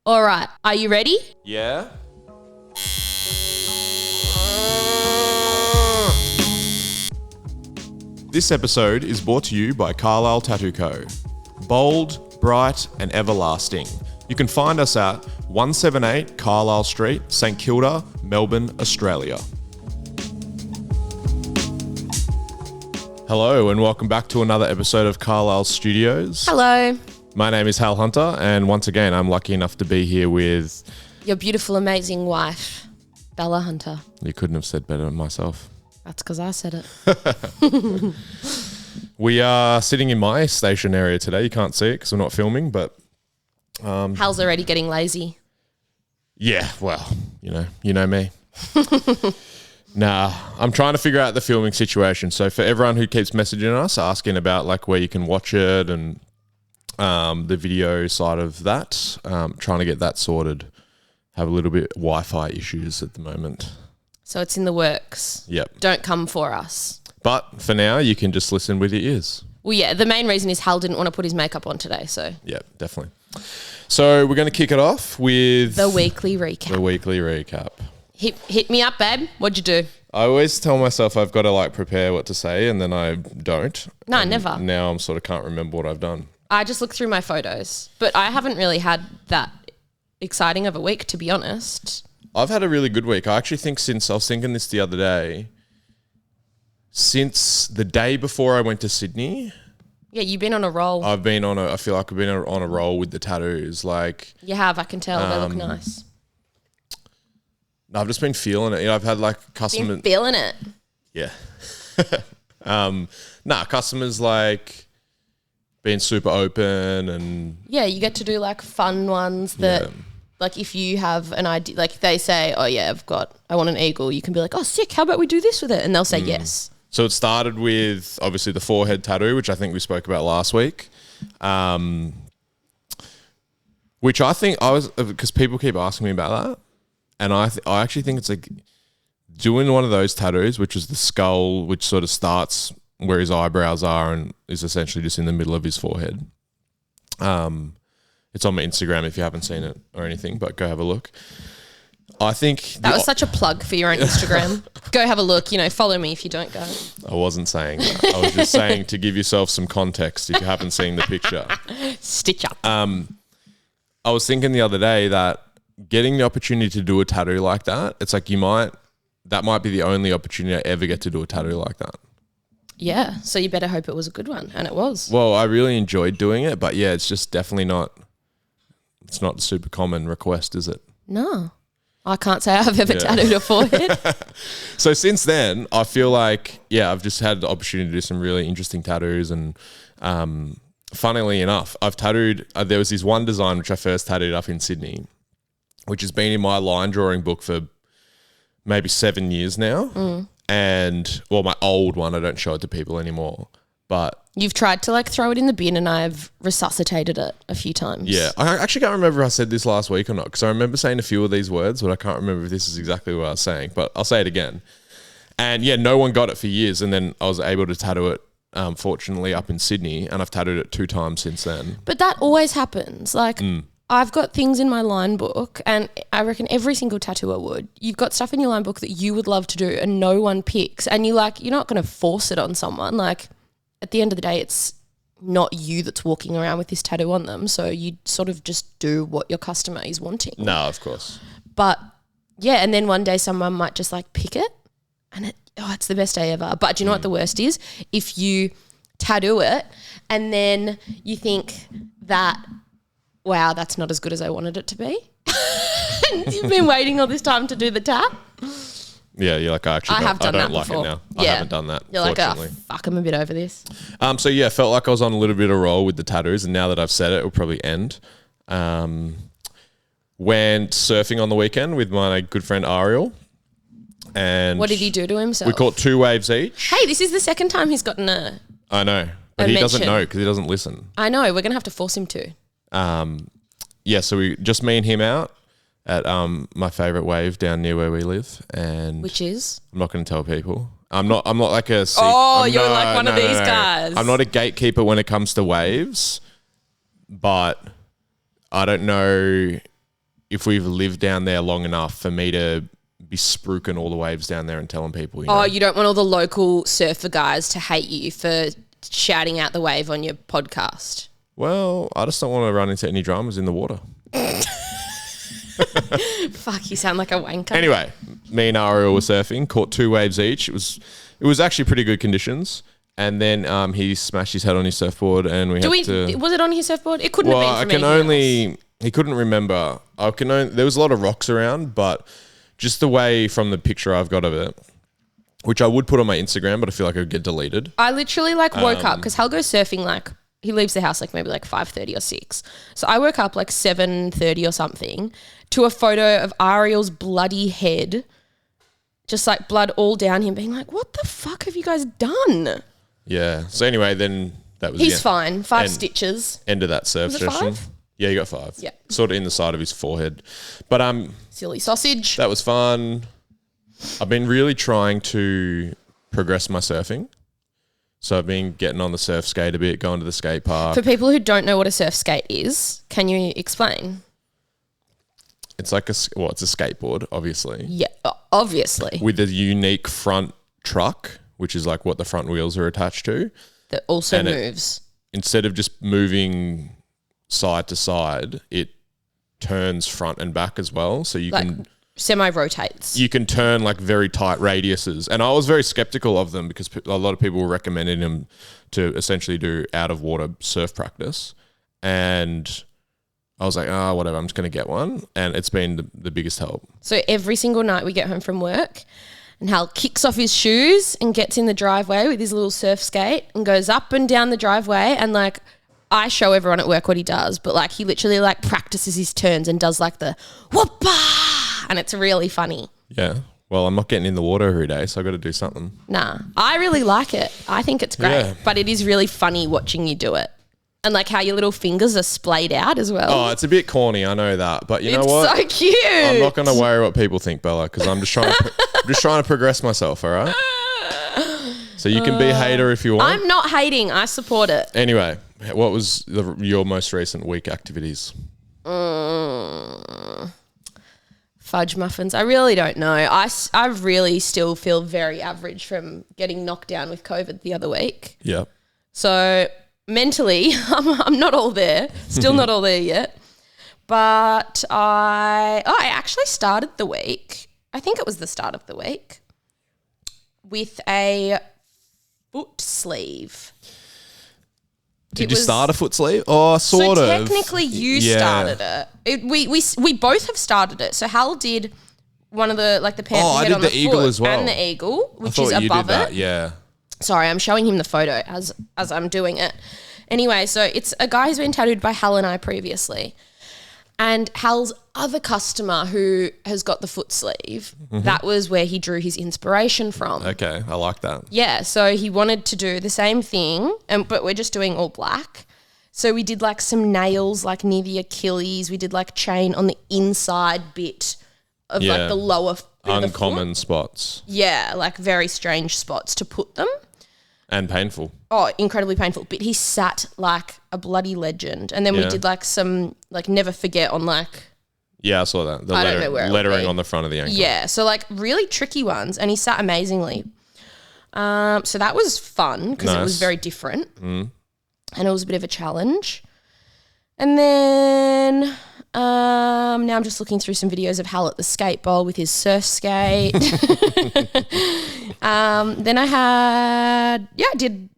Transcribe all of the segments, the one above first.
All right, are you ready? Yeah. This episode is brought to you by Carlisle Tattoo Co. Bold, bright and everlasting. You can find us at 178 Carlisle Street, St Kilda, Melbourne, Australia. Hello and welcome back to another episode of Carlisle Studios. Hello. My name is Hal Hunter and once again I'm lucky enough to be here with... Your beautiful, amazing wife, Bella Hunter. You couldn't have said better than myself. That's because I said it. We are sitting in my station area today. You can't see it because we're not filming, but... Hal's already getting lazy. Yeah, well, you know me. Nah, I'm trying to figure out the filming situation. So for everyone who keeps messaging us, asking about like where you can watch it and the video side of that, trying to get that sorted. Have a little bit Wi-Fi issues at the moment. So it's in the works. Yep. Don't come for us. But for now, you can just listen with your ears. Well, yeah, the main reason is Hal didn't want to put his makeup on today, so... Yeah, definitely. So we're going to kick it off with... The weekly recap. Hit me up, babe. What'd you do? I always tell myself I've got to like prepare what to say and then I don't. No, and never. Now I'm sort of can't remember what I've done. I just look through my photos, but I haven't really had that exciting of a week, to be honest. I've had a really good week. I actually think I was thinking this the other day, since the day before I went to Sydney. Yeah, you've been on a roll. I feel like I've been on a roll with the tattoos. Like you have, I can tell. They look nice. I've just been feeling it. I've had like customers. Been feeling it. Yeah. Customers like being super open and... Yeah, you get to do like fun ones that... Yeah. Like if you have an idea, like they say, oh yeah, I want an eagle. You can be like, oh sick, how about we do this with it? And they'll say yes. So it started with obviously the forehead tattoo, which I think we spoke about last week. Which I think because people keep asking me about that. And I actually think it's like doing one of those tattoos, which is the skull, which sort of starts where his eyebrows are and is essentially just in the middle of his forehead. It's on my Instagram if you haven't seen it or anything, but go have a look. I think... That was such a plug for your own Instagram. Go have a look, follow me if you don't go. I wasn't saying that. I was just saying to give yourself some context if you haven't seen the picture. Stitch up. I was thinking the other day that getting the opportunity to do a tattoo like that, it's like that might be the only opportunity I ever get to do a tattoo like that. Yeah, so you better hope it was a good one, and it was. Well, I really enjoyed doing it, but yeah, it's just definitely not... It's not a super common request, is it? No. I can't say I've ever tattooed a forehead. So since then, I feel like, I've just had the opportunity to do some really interesting tattoos and funnily enough, I've tattooed, there was this one design which I first tattooed up in Sydney, which has been in my line drawing book for maybe 7 years now. And, well, my old one, I don't show it to people anymore, but... You've tried to throw it in the bin and I've resuscitated it a few times. Yeah. I actually can't remember if I said this last week or not because I remember saying a few of these words, but I can't remember if this is exactly what I was saying, but I'll say it again. And no one got it for years and then I was able to tattoo it, fortunately, up in Sydney and I've tattooed it 2 times since then. But that always happens. I've got things in my line book and I reckon every single tattooer would. You've got stuff in your line book that you would love to do and no one picks and you're not going to force it on someone. At the end of the day, it's not you that's walking around with this tattoo on them. So you sort of just do what your customer is wanting. No, of course. But and then one day someone might just pick it and it's the best day ever. But do you know what the worst is? If you tattoo it and then you think that, wow, that's not as good as I wanted it to be. And you've been waiting all this time to do the tap. Yeah, you're like, I don't like it now. I haven't done that, You're fortunately. like, fuck, I'm a bit over this. Felt like I was on a little bit of a roll with the tattoos, and now that I've said it, it'll probably end. Went surfing on the weekend with my good friend Ariel. And what did he do to himself? We caught 2 waves each. Hey, this is the second time he's gotten a... I know, but he doesn't know because he doesn't listen. I know, we're going to have to force him to. So we just me and him out at my favourite wave down near where we live, and which is I'm not going to tell people. I'm not like a. You're like one of these guys. I'm not a gatekeeper when it comes to waves, but I don't know if we've lived down there long enough for me to be spruiking all the waves down there and telling people. Oh, you don't want all the local surfer guys to hate you for shouting out the wave on your podcast. Well, I just don't want to run into any dramas in the water. Fuck, you sound like a wanker. Anyway, me and Ariel were surfing, caught 2 waves each. It was actually pretty good conditions. And then he smashed his head on his surfboard, and was it on his surfboard? It couldn't have been from anything else. He couldn't remember. There was a lot of rocks around, but just the way from the picture I've got of it, which I would put on my Instagram, but I feel like it would get deleted. I literally woke up because Hal goes surfing he leaves the house maybe 5:30 or 6. So I woke up 7:30 or something to a photo of Ariel's bloody head, just blood all down him, being like, what the fuck have you guys done? Yeah. So anyway, then that was He's fine. 5 stitches. End of that surf session. 5? Yeah, he got 5. Yeah. Sort of in the side of his forehead. But silly sausage. That was fun. I've been really trying to progress my surfing. So I've been getting on the surf skate a bit, going to the skate park. For people who don't know what a surf skate is, can you explain? It's it's a skateboard, obviously. Yeah, obviously. With a unique front truck, which is what the front wheels are attached to. That also moves. Instead of just moving side to side, it turns front and back as well. So you can semi-rotates. You can turn very tight radiuses. And I was very skeptical of them because a lot of people were recommending them to essentially do out of water surf practice. And I was like, whatever, I'm just going to get one. And it's been the biggest help. So every single night we get home from work and Hal kicks off his shoes and gets in the driveway with his little surf skate and goes up and down the driveway and I show everyone at work what he does, but he literally practices his turns and does the whoopah, and it's really funny. Yeah. Well, I'm not getting in the water every day, so I've got to do something. Nah, I really like it. I think it's great, but it is really funny watching you do it. And how your little fingers are splayed out as well. Oh, it's a bit corny, I know that. But you know what? It's so cute. I'm not going to worry what people think, Bella, because I'm just trying to progress myself, all right? So you can be a hater if you want. I'm not hating. I support it. Anyway, what was your most recent week activities? Fudge muffins. I really don't know. I really still feel very average from getting knocked down with COVID the other week. Yeah. So mentally, I'm not all there. Still not all there yet. But I actually started the week. I think it was the start of the week with a foot sleeve. Did you start a foot sleeve? Oh, sort of. So technically you started it. We both have started it. So Hal did one of the pants you get on the eagle foot as well. and the eagle, which is above it. Yeah. Sorry, I'm showing him the photo as I'm doing it. Anyway, so it's a guy who's been tattooed by Hal and I previously. And Hal's other customer who has got the foot sleeve, that was where he drew his inspiration from. Okay, I like that. Yeah, so he wanted to do the same thing, but we're just doing all black. So we did some nails near the Achilles. We did chain on the inside bit of the lower bit uncommon spots. Yeah, very strange spots to put them. And painful. Oh, incredibly painful. But he sat like a bloody legend. And then we did some never forget on Yeah, I saw that. The I don't know where lettering on the front of the ankle. Yeah, so really tricky ones. And he sat amazingly. So that was fun because it was very different. And it was a bit of a challenge. And then now I'm just looking through some videos of Hal at the skate bowl with his surf skate. Then I did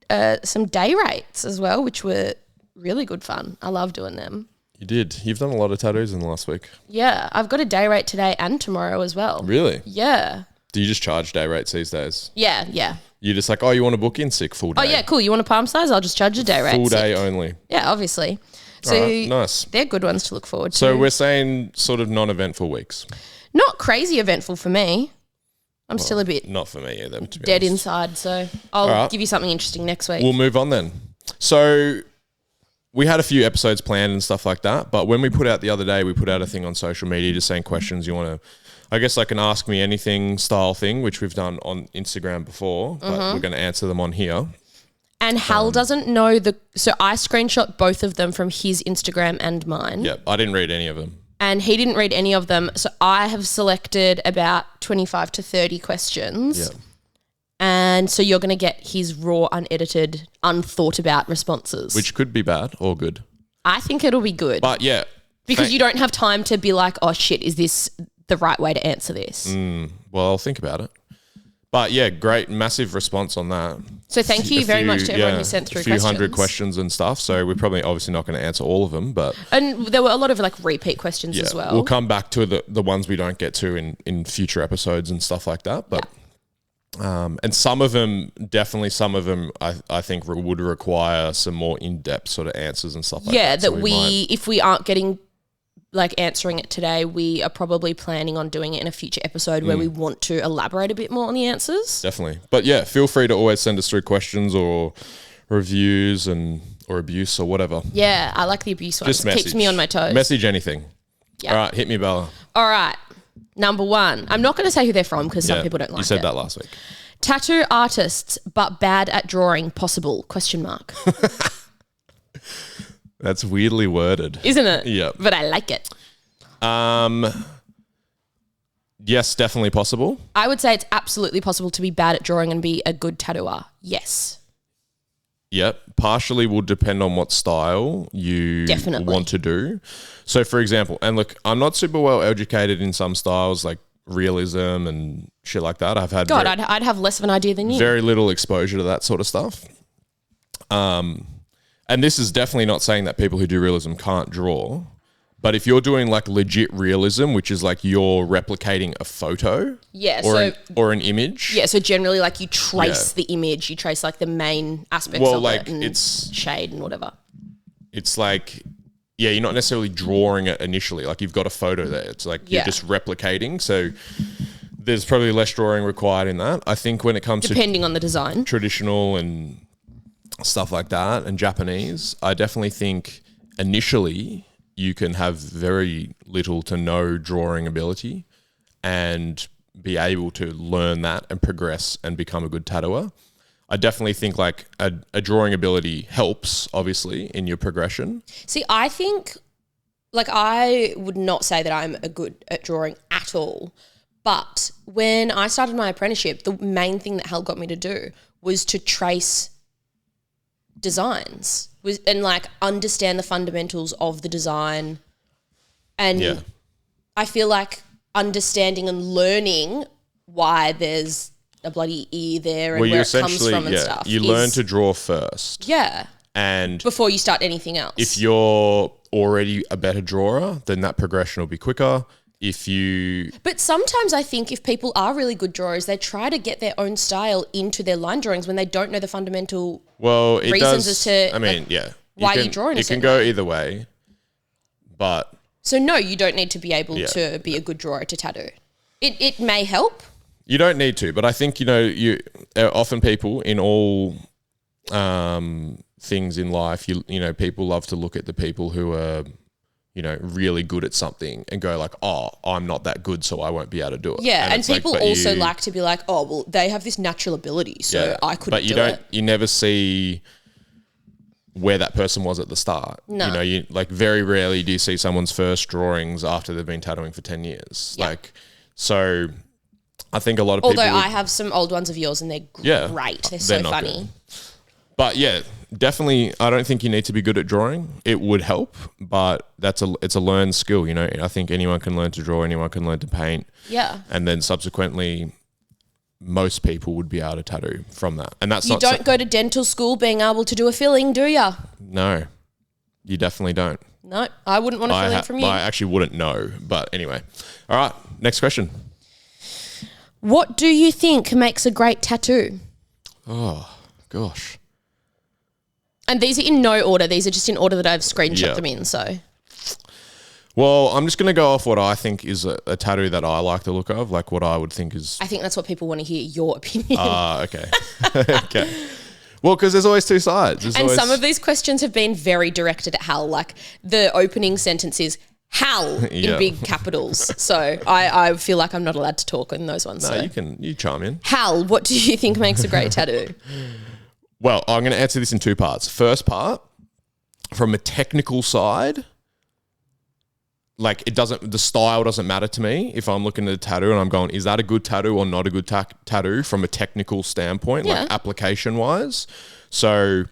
some day rates as well, which were really good fun. I love doing them. You did. You've done a lot of tattoos in the last week. Yeah, I've got a day rate today and tomorrow as well. Really? Yeah. Do you just charge day rates these days? Yeah. You're just you want to book in sick full day? Oh, yeah, cool. You want a palm size? I'll just charge a day rate. Full day only. Yeah, obviously. So right, nice. They're good ones to look forward to. So we're saying sort of non-eventful weeks. Not crazy eventful for me. I'm still a bit not for me either, to be dead honest. inside, so I'll give you something interesting next week. We'll move on then. So we had a few episodes planned and stuff like that, but when we put out the other day, we put out a thing on social media just saying questions you want to, I guess an ask me anything style thing, which we've done on Instagram before, but we're going to answer them on here. And Hal doesn't know so I screenshot both of them from his Instagram and mine. Yep, I didn't read any of them. and he didn't read any of them. So I have selected about 25 to 30 questions. Yeah. And so you're going to get his raw, unedited, unthought about responses. Which could be bad or good. I think it'll be good. But yeah. Because you don't have time to be like, oh shit, is this the right way to answer this? Well, I'll think about it. But yeah, great, massive response on that. So thank you very much to everyone who sent through questions. A few hundred questions and stuff. So we're probably obviously not going to answer all of them, but and there were a lot of like repeat questions as well. We'll come back to the ones we don't get to in future episodes and stuff like that. But and some of them I think would require some more in-depth sort of answers and stuff like that. Yeah, that if we aren't getting like answering it today, we are probably planning on doing it in a future episode where we want to elaborate a bit more on the answers. Definitely. But yeah, feel free to always send us through questions or reviews or abuse or whatever. Yeah, I like the abuse ones. It keeps me on my toes. Message anything. Yep. All right, hit me, Bella. All right, number 1. I'm not going to say who they're from because some people don't like it. You said that last week. Tattoo artists but bad at drawing possible? ? That's weirdly worded. Isn't it? Yeah. But I like it. Yes, definitely possible. I would say it's absolutely possible to be bad at drawing and be a good tattooer. Yes. Yep. Partially will depend on what style you want to do. So, for example, and look, I'm not super well educated in some styles like realism and shit like that. I've had I'd have less of an idea than you. Very little exposure to that sort of stuff. And this is definitely not saying that people who do realism can't draw. But if you're doing like legit realism, which is like you're replicating a photo or an image. Yeah, so generally like you trace the image, you trace like the main aspects of like it and it's shade and whatever. It's like, you're not necessarily drawing it initially. Like you've got a photo there. It's like you're just replicating. So there's probably less drawing required in that. I think when it comes depending on the design, traditional and stuff like that and Japanese, I definitely think initially you can have very little to no drawing ability and be able to learn that and progress and become a good tattooer. I definitely think like a drawing ability helps obviously in your progression. See, I think like I would not say that I'm a good at drawing at all, but when I started my apprenticeship, the main thing that Hal got me to do was to trace designs and like understand the fundamentals of the design. And I feel like understanding and learning why there's a bloody ear there and where it comes from and stuff. You learn to draw first. Yeah. And before you start anything else. If you're already a better drawer, then that progression will be quicker. But sometimes I think if people are really good drawers, they try to get their own style into their line drawings when they don't know the fundamental reasons as to why you're drawing it. It can go either way, but... So no, you don't need to be able to be a good drawer to tattoo. It may help. You don't need to, but I think, you often people in all things in life, people love to look at the people who are... really good at something and go like, oh, I'm not that good, so I won't be able to do it. Yeah, and people also like to be like, oh, well, they have this natural ability, so I couldn't do it. You never see where that person was at the start. No. You like very rarely do you see someone's first drawings after they've been tattooing for 10 years. Yeah. Like, so I think a lot of people... Although I have some old ones of yours and they're great. They're so funny. Good. But yeah, definitely, I don't think you need to be good at drawing. It would help, but it's a learned skill, I think anyone can learn to draw, anyone can learn to paint. Yeah. And then subsequently, most people would be able to tattoo from that. And that's you don't go to dental school being able to do a filling, do you? No, you definitely don't. No, I wouldn't want a filling from you. I actually wouldn't know, but anyway. All right, next question. What do you think makes a great tattoo? Oh, gosh. And these are in no order. These are just in order that I've screenshot them in, so... Well, I'm just going to go off what I think is a tattoo that I like the look of, like what I would think is... I think that's what people want to hear, your opinion. Okay. Okay. Well, because there's always two sides. Some of these questions have been very directed at Hal. Like the opening sentence is Hal in big capitals. So I feel like I'm not allowed to talk in those ones. No, you chime in. Hal, what do you think makes a great tattoo? Well, I'm going to answer this in two parts. First part, from a technical side... like the style doesn't matter to me if I'm looking at a tattoo and I'm going, is that a good tattoo or not a good tattoo from a technical standpoint, like application wise? So,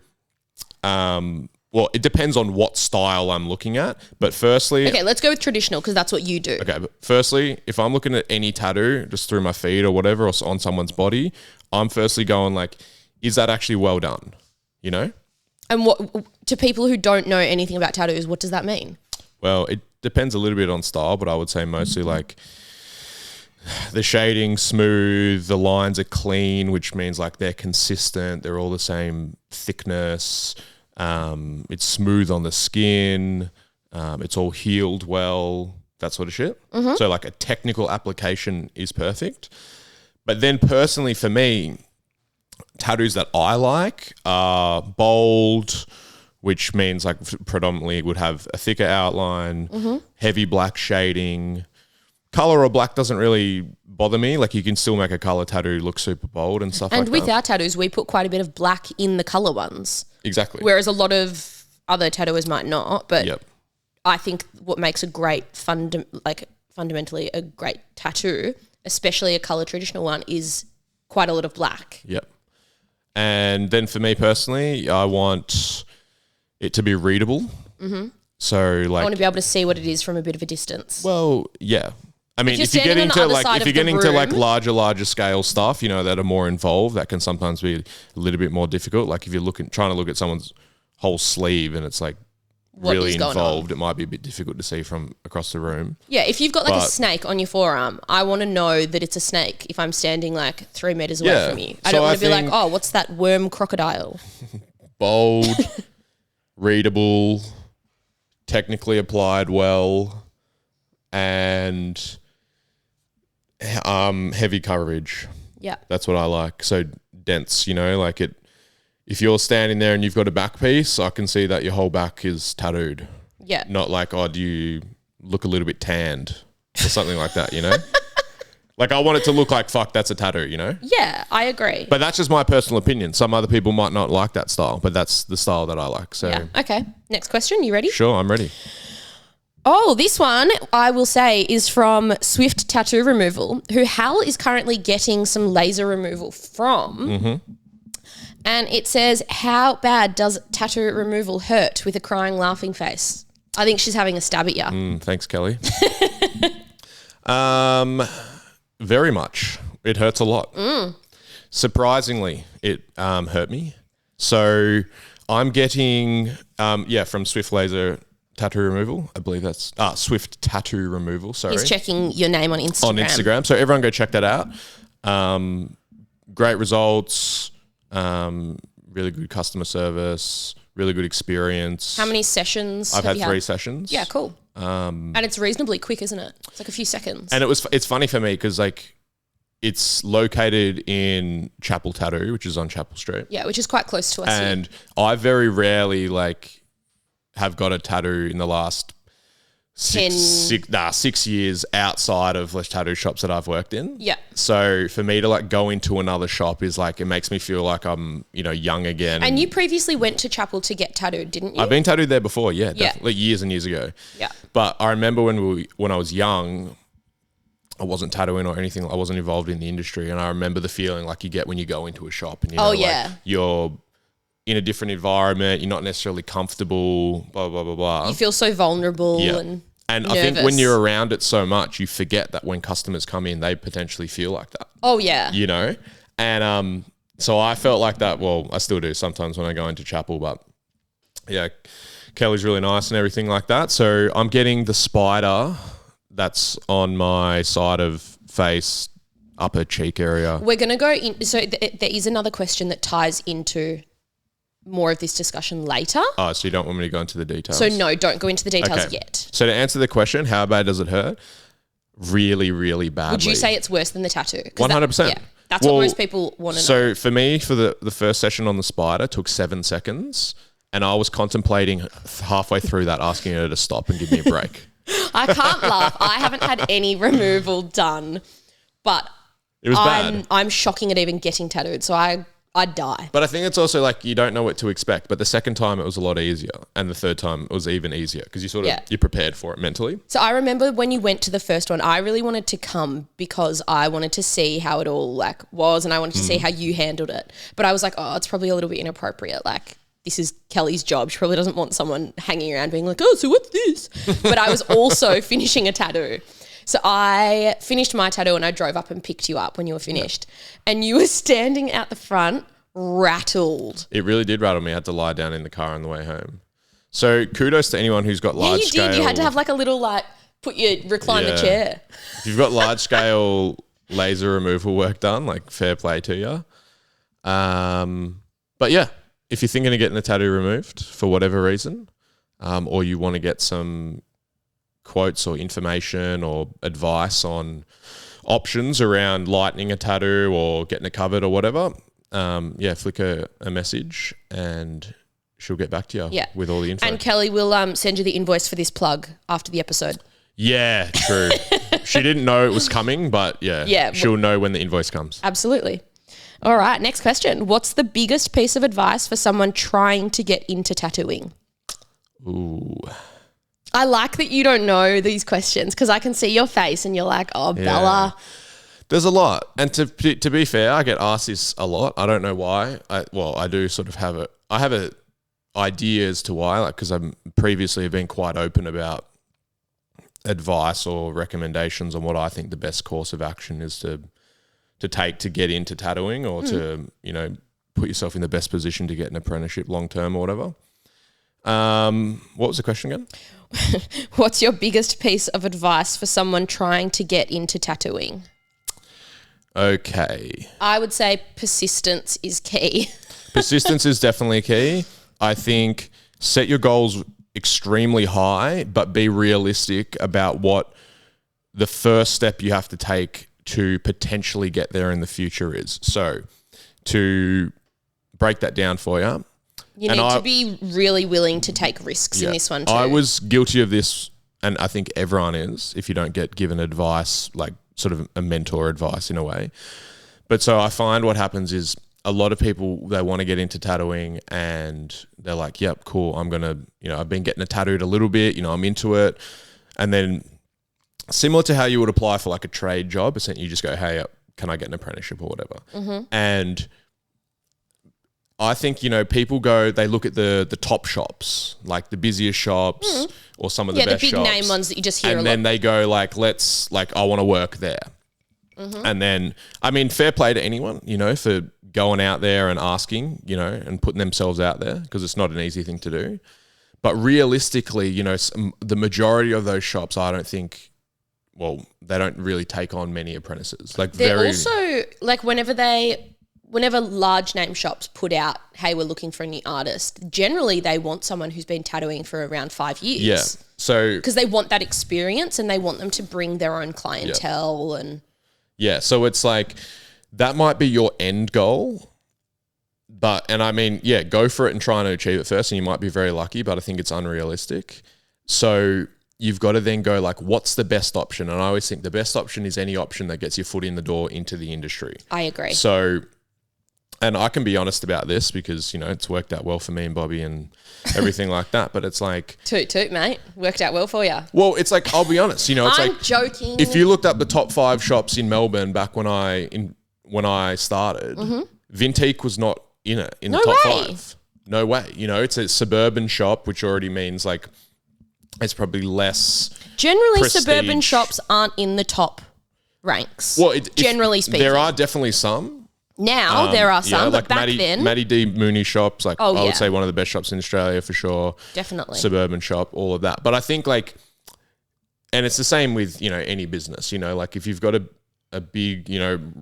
well, it depends on what style I'm looking at. But firstly... Okay, let's go with traditional because that's what you do. Okay, but firstly, if I'm looking at any tattoo just through my feet or whatever or on someone's body, I'm firstly going like, is that actually well done? You know? And what to people who don't know anything about tattoos, what does that mean? Well, it depends a little bit on style, but I would say mostly like the shading smooth, the lines are clean, which means like they're consistent, they're all the same thickness, it's smooth on the skin, it's all healed well, that sort of shit. Mm-hmm. So like a technical application is perfect. But then personally for me, tattoos that I like are bold, which means like predominantly would have a thicker outline, heavy black shading. Color or black doesn't really bother me. Like you can still make a color tattoo look super bold and stuff like that. And with our tattoos, we put quite a bit of black in the color ones. Exactly. Whereas a lot of other tattooers might not. But I think what makes a great fundamentally a great tattoo, especially a color traditional one, is quite a lot of black. Yep. And then for me personally, I want it to be readable. Mm-hmm. So like, I want to be able to see what it is from a bit of a distance. Well, yeah. I mean, if you get into like larger scale stuff, you know, that are more involved, that can sometimes be a little bit more difficult. Like if you're trying to look at someone's whole sleeve and it's like really involved, it might be a bit difficult to see from across the room. Yeah, if you've got like a snake on your forearm, I want to know that it's a snake if I'm standing like 3 meters away from you. I don't want to be like, oh, what's that worm crocodile? Bold, readable, technically applied well, and heavy coverage. Yeah. That's what I like. So dense, you know, like it. If you're standing there and you've got a back piece, I can see that your whole back is tattooed. Yeah. Not like, oh, do you look a little bit tanned or something like that, you know? Like I want it to look like, fuck, that's a tattoo, you know? Yeah, I agree. But that's just my personal opinion. Some other people might not like that style, but that's the style that I like. So yeah. Okay. Next question. You ready? Sure, I'm ready. Oh, this one, I will say, is from Swift Tattoo Removal, who Hal is currently getting some laser removal from. Mm-hmm. And it says, how bad does tattoo removal hurt, with a crying, laughing face? I think she's having a stab at you. Thanks, Kelly. Very much. It hurts a lot. Surprisingly, it hurt me. So I'm getting, from Swift Laser Tattoo Removal. I believe that's Swift Tattoo Removal. Sorry. He's checking your name on Instagram. On Instagram. So everyone go check that out. Great results. Really good customer service, really good experience. How many sessions? I've had 3 sessions. Yeah, cool. And it's reasonably quick, isn't it? It's like a few seconds. And it's funny for me because like it's located in Chapel Tattoo, which is on Chapel Street. Yeah, which is quite close to us. And I very rarely like have got a tattoo in the last 6 years outside of the tattoo shops that I've worked in. Yeah. So for me to like go into another shop is like, it makes me feel like I'm, you know, young again. And you previously went to Chapel to get tattooed, didn't you? I've been tattooed there before. Yeah. Definitely, years and years ago. Yeah. But I remember when I was young, I wasn't tattooing or anything. I wasn't involved in the industry. And I remember the feeling like you get when you go into a shop and you know, like you're in a different environment. You're not necessarily comfortable, blah, blah, blah, blah. You feel so vulnerable and nervous. I think when you're around it so much, you forget that when customers come in, they potentially feel like that. Oh, yeah. You know? And so I felt like that. Well, I still do sometimes when I go into Chapel, but yeah, Kelly's really nice and everything like that. So I'm getting the spider that's on my side of face, upper cheek area. We're going to go in. So there is another question that ties into more of this discussion later. Oh, so you don't want me to go into the details? So no, don't go into the details yet. So to answer the question, how bad does it hurt? Really, really badly. Would you say it's worse than the tattoo? 100%. That's what most people want to know. So for me, for the first session on the spider took 7 seconds, and I was contemplating halfway through that asking her to stop and give me a break. I can't laugh. I haven't had any removal done, but it was bad. I'm shocking at even getting tattooed. So I I'd die. But I think it's also like you don't know what to expect. But the second time it was a lot easier, and the third time it was even easier because you you're prepared for it mentally. So I remember when you went to the first one, I really wanted to come because I wanted to see how it all like was, and I wanted to see how you handled it. But I was like, oh, it's probably a little bit inappropriate. Like, this is Kelly's job. She probably doesn't want someone hanging around being like, oh, so what's this? But I was also finishing a tattoo. So I finished my tattoo and I drove up and picked you up when you were finished. And you were standing out the front, rattled. It really did rattle me. I had to lie down in the car on the way home. So kudos to anyone who's got large scale. Yeah, you did. You had to have like a little recline the chair. If you've got large scale laser removal work done, like fair play to you. But yeah, if you're thinking of getting a tattoo removed for whatever reason, or you want to get some quotes or information or advice on options around lightening a tattoo or getting it covered or whatever, flick her a message and she'll get back to you with all the info. And Kelly will send you the invoice for this plug after the episode. Yeah, true. She didn't know it was coming, but she'll know when the invoice comes. Absolutely. All right, next question. What's the biggest piece of advice for someone trying to get into tattooing? Ooh. I like that you don't know these questions because I can see your face and you're like, oh, Bella. There's a lot. And to be fair, I get asked this a lot. I don't know why. I do sort of have a idea as to why, like, because I'm previously have been quite open about advice or recommendations on what I think the best course of action is to take to get into tattooing or to, put yourself in the best position to get an apprenticeship long term or whatever. What was the question again? What's your biggest piece of advice for someone trying to get into tattooing? Okay. I would say persistence is key. Persistence is definitely key. I think set your goals extremely high, but be realistic about what the first step you have to take to potentially get there in the future is. So to break that down for you. You need to be really willing to take risks in this one too. I was guilty of this, and I think everyone is, if you don't get given advice, like sort of a mentor advice in a way. But so I find what happens is a lot of people, they want to get into tattooing and they're like, yep, cool, I'm going to, I've been getting tattooed a little bit, I'm into it. And then similar to how you would apply for like a trade job, essentially you just go, hey, can I get an apprenticeship or whatever? Mm-hmm. And I think, people they look at the top shops, like the busiest shops or some of the best shops. Yeah, the big name ones that you just hear a lot. And then they go like, I want to work there. Mm-hmm. And then, I mean, fair play to anyone, for going out there and asking, and putting themselves out there because it's not an easy thing to do. But realistically, the majority of those shops, I don't think, they don't really take on many apprentices. Like they're also, like whenever large name shops put out, hey, we're looking for a new artist, generally they want someone who's been tattooing for around 5 years. Yeah. So because they want that experience and they want them to bring their own clientele and so it's like that might be your end goal. And I mean, go for it and try and achieve it first and you might be very lucky, but I think it's unrealistic. So you've got to then go like, what's the best option? And I always think the best option is any option that gets your foot in the door into the industry. I agree. So, and I can be honest about this because, it's worked out well for me and Bobby and everything like that. But it's like... Toot, mate. Worked out well for you. Well, it's like, I'll be honest, it's I'm joking. If you looked up the top 5 shops in Melbourne back when I started, Vintique was not in the top 5. No way. It's a suburban shop, which already means like it's probably less Generally, prestige. Suburban shops aren't in the top ranks. Well, generally speaking. There are definitely some. Now there are some, but like back then... Matty D. Mooney shops, I would say one of the best shops in Australia for sure. Definitely. Suburban shop, all of that. But I think and it's the same with, any business, like if you've got a big,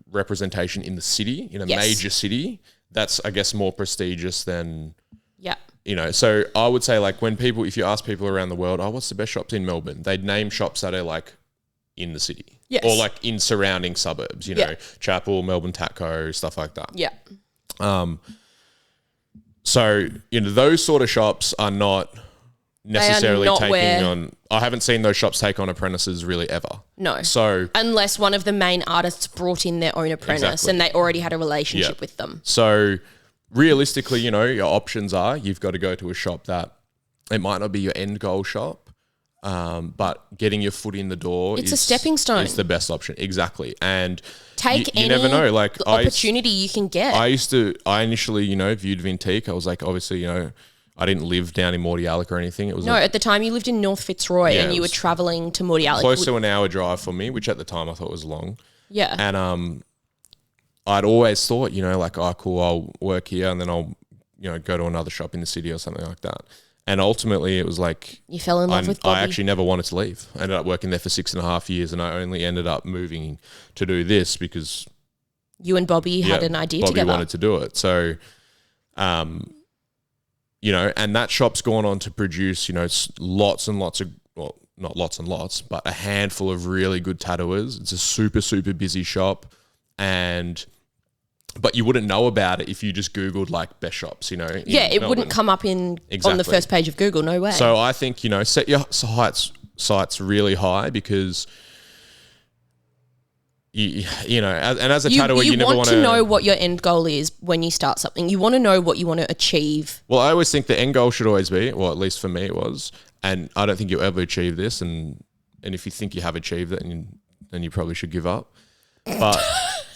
representation in the city, in a major city, that's, I guess, more prestigious than... Yeah. So I would say like if you ask people around the world, what's the best shops in Melbourne? They'd name shops that are like in the city. Yes. Or like in surrounding suburbs, Chapel, Melbourne Tatco, stuff like that. Yeah. So, those sort of shops are not necessarily not taking where- on. I haven't seen those shops take on apprentices really ever. No. So unless one of the main artists brought in their own apprentice Exactly. and they already had a relationship Yeah. with them. So realistically, you know, your options are you've got to go to a shop that it might not be your end goal shop, but getting your foot in the door It's a stepping stone. It's the best option. Exactly. And Take you any never know. Like opportunity you can get. I initially, you know, viewed Vintique. I was like, obviously, you know, I didn't live down in Mordialloc or anything. It was no, at the time you lived in North Fitzroy Yeah, and it you were was travelling to Mordialloc. close to an hour drive for me, which at the time I thought was long. Yeah. And I'd always thought, you know, like, oh, cool, I'll work here and then I'll, you know, go to another shop in the city or something like that. And ultimately it was like... You fell in love with Bobby. I actually never wanted to leave. I ended up working there for 6.5 years and I only ended up moving to do this because... You and Bobby had an idea Bobby together. wanted to do it. So, you know, and that shop's gone on to produce, you know, lots and lots of... Well, not lots and lots, but a handful of really good tattooers. It's a super, super busy shop. But you wouldn't know about it if you just Googled like best shops, you know. Yeah, it wouldn't come up on the Exactly. first page of Google, no way. So I think, you know, set your sights really high because, you know, and as a tattooer, you never want to know what your end goal is when you start something. You want to know what you want to achieve. Well, I always think the end goal should always be, well, at least for me it was, and I don't think you'll ever achieve this, and if you think you have achieved it, then you probably should give up. But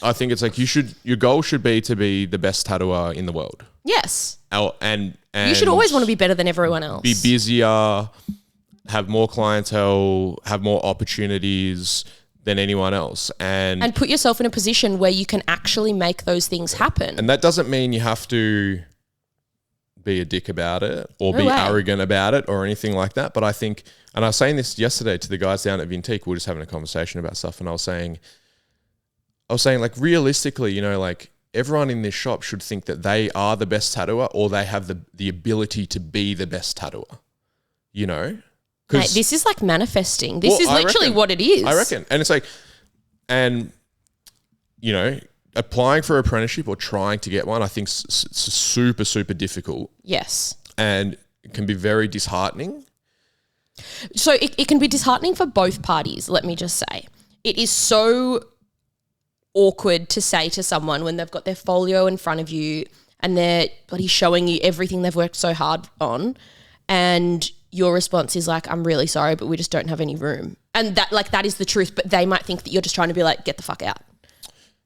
I think it's like your goal should be to be the best tattooer in the world. Yes. And you should always want to be better than everyone else. Be busier, have more clientele, have more opportunities than anyone else. And put yourself in a position where you can actually make those things happen. And that doesn't mean you have to be a dick about it or be way. arrogant about it or anything like that. But I think, and I was saying this yesterday to the guys down at Vintique, we were just having a conversation about stuff, and I was saying like realistically, you know, like everyone in this shop should think that they are the best tattooer or they have the ability to be the best tattooer, you know? Mate, this is like manifesting. This is literally reckon, what it is. I reckon. And it's like, and, you know, applying for an apprenticeship or trying to get one, I think it's super, super difficult. Yes. And it can be very disheartening. So it can be disheartening for both parties, let me just say. It is so awkward to say to someone when they've got their folio in front of you and they're bloody showing you everything they've worked so hard on, and your response is like, I'm really sorry, but we just don't have any room. And that is the truth, but they might think that you're just trying to be like, get the fuck out.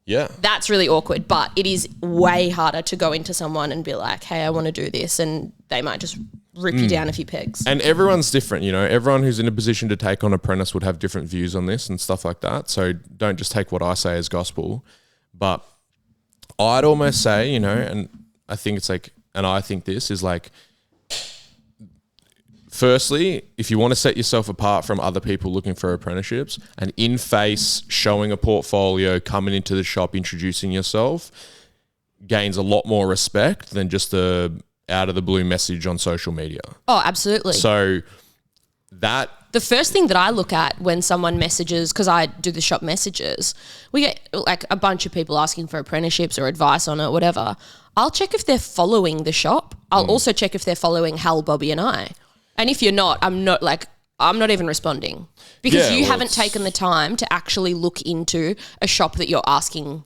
Yeah. That's really awkward, but it is way harder to go into someone and be like, hey, I want to do this, and they might just rip you down a few pegs. And everyone's different, you know. Everyone who's in a position to take on apprentice would have different views on this and stuff like that. So don't just take what I say as gospel. But I'd almost say, you know, and I think it's like, and I think this is like, firstly, if you want to set yourself apart from other people looking for apprenticeships, and in face showing a portfolio, coming into the shop, introducing yourself, gains a lot more respect than just a out of the blue message on social media. Oh, absolutely. So that... The first thing that I look at when someone messages, because I do the shop messages, we get like a bunch of people asking for apprenticeships or advice on it, whatever. I'll check if they're following the shop. I'll also check if they're following Hal, Bobby and I. And if you're not, I'm not even responding, because you haven't taken the time to actually look into a shop that you're asking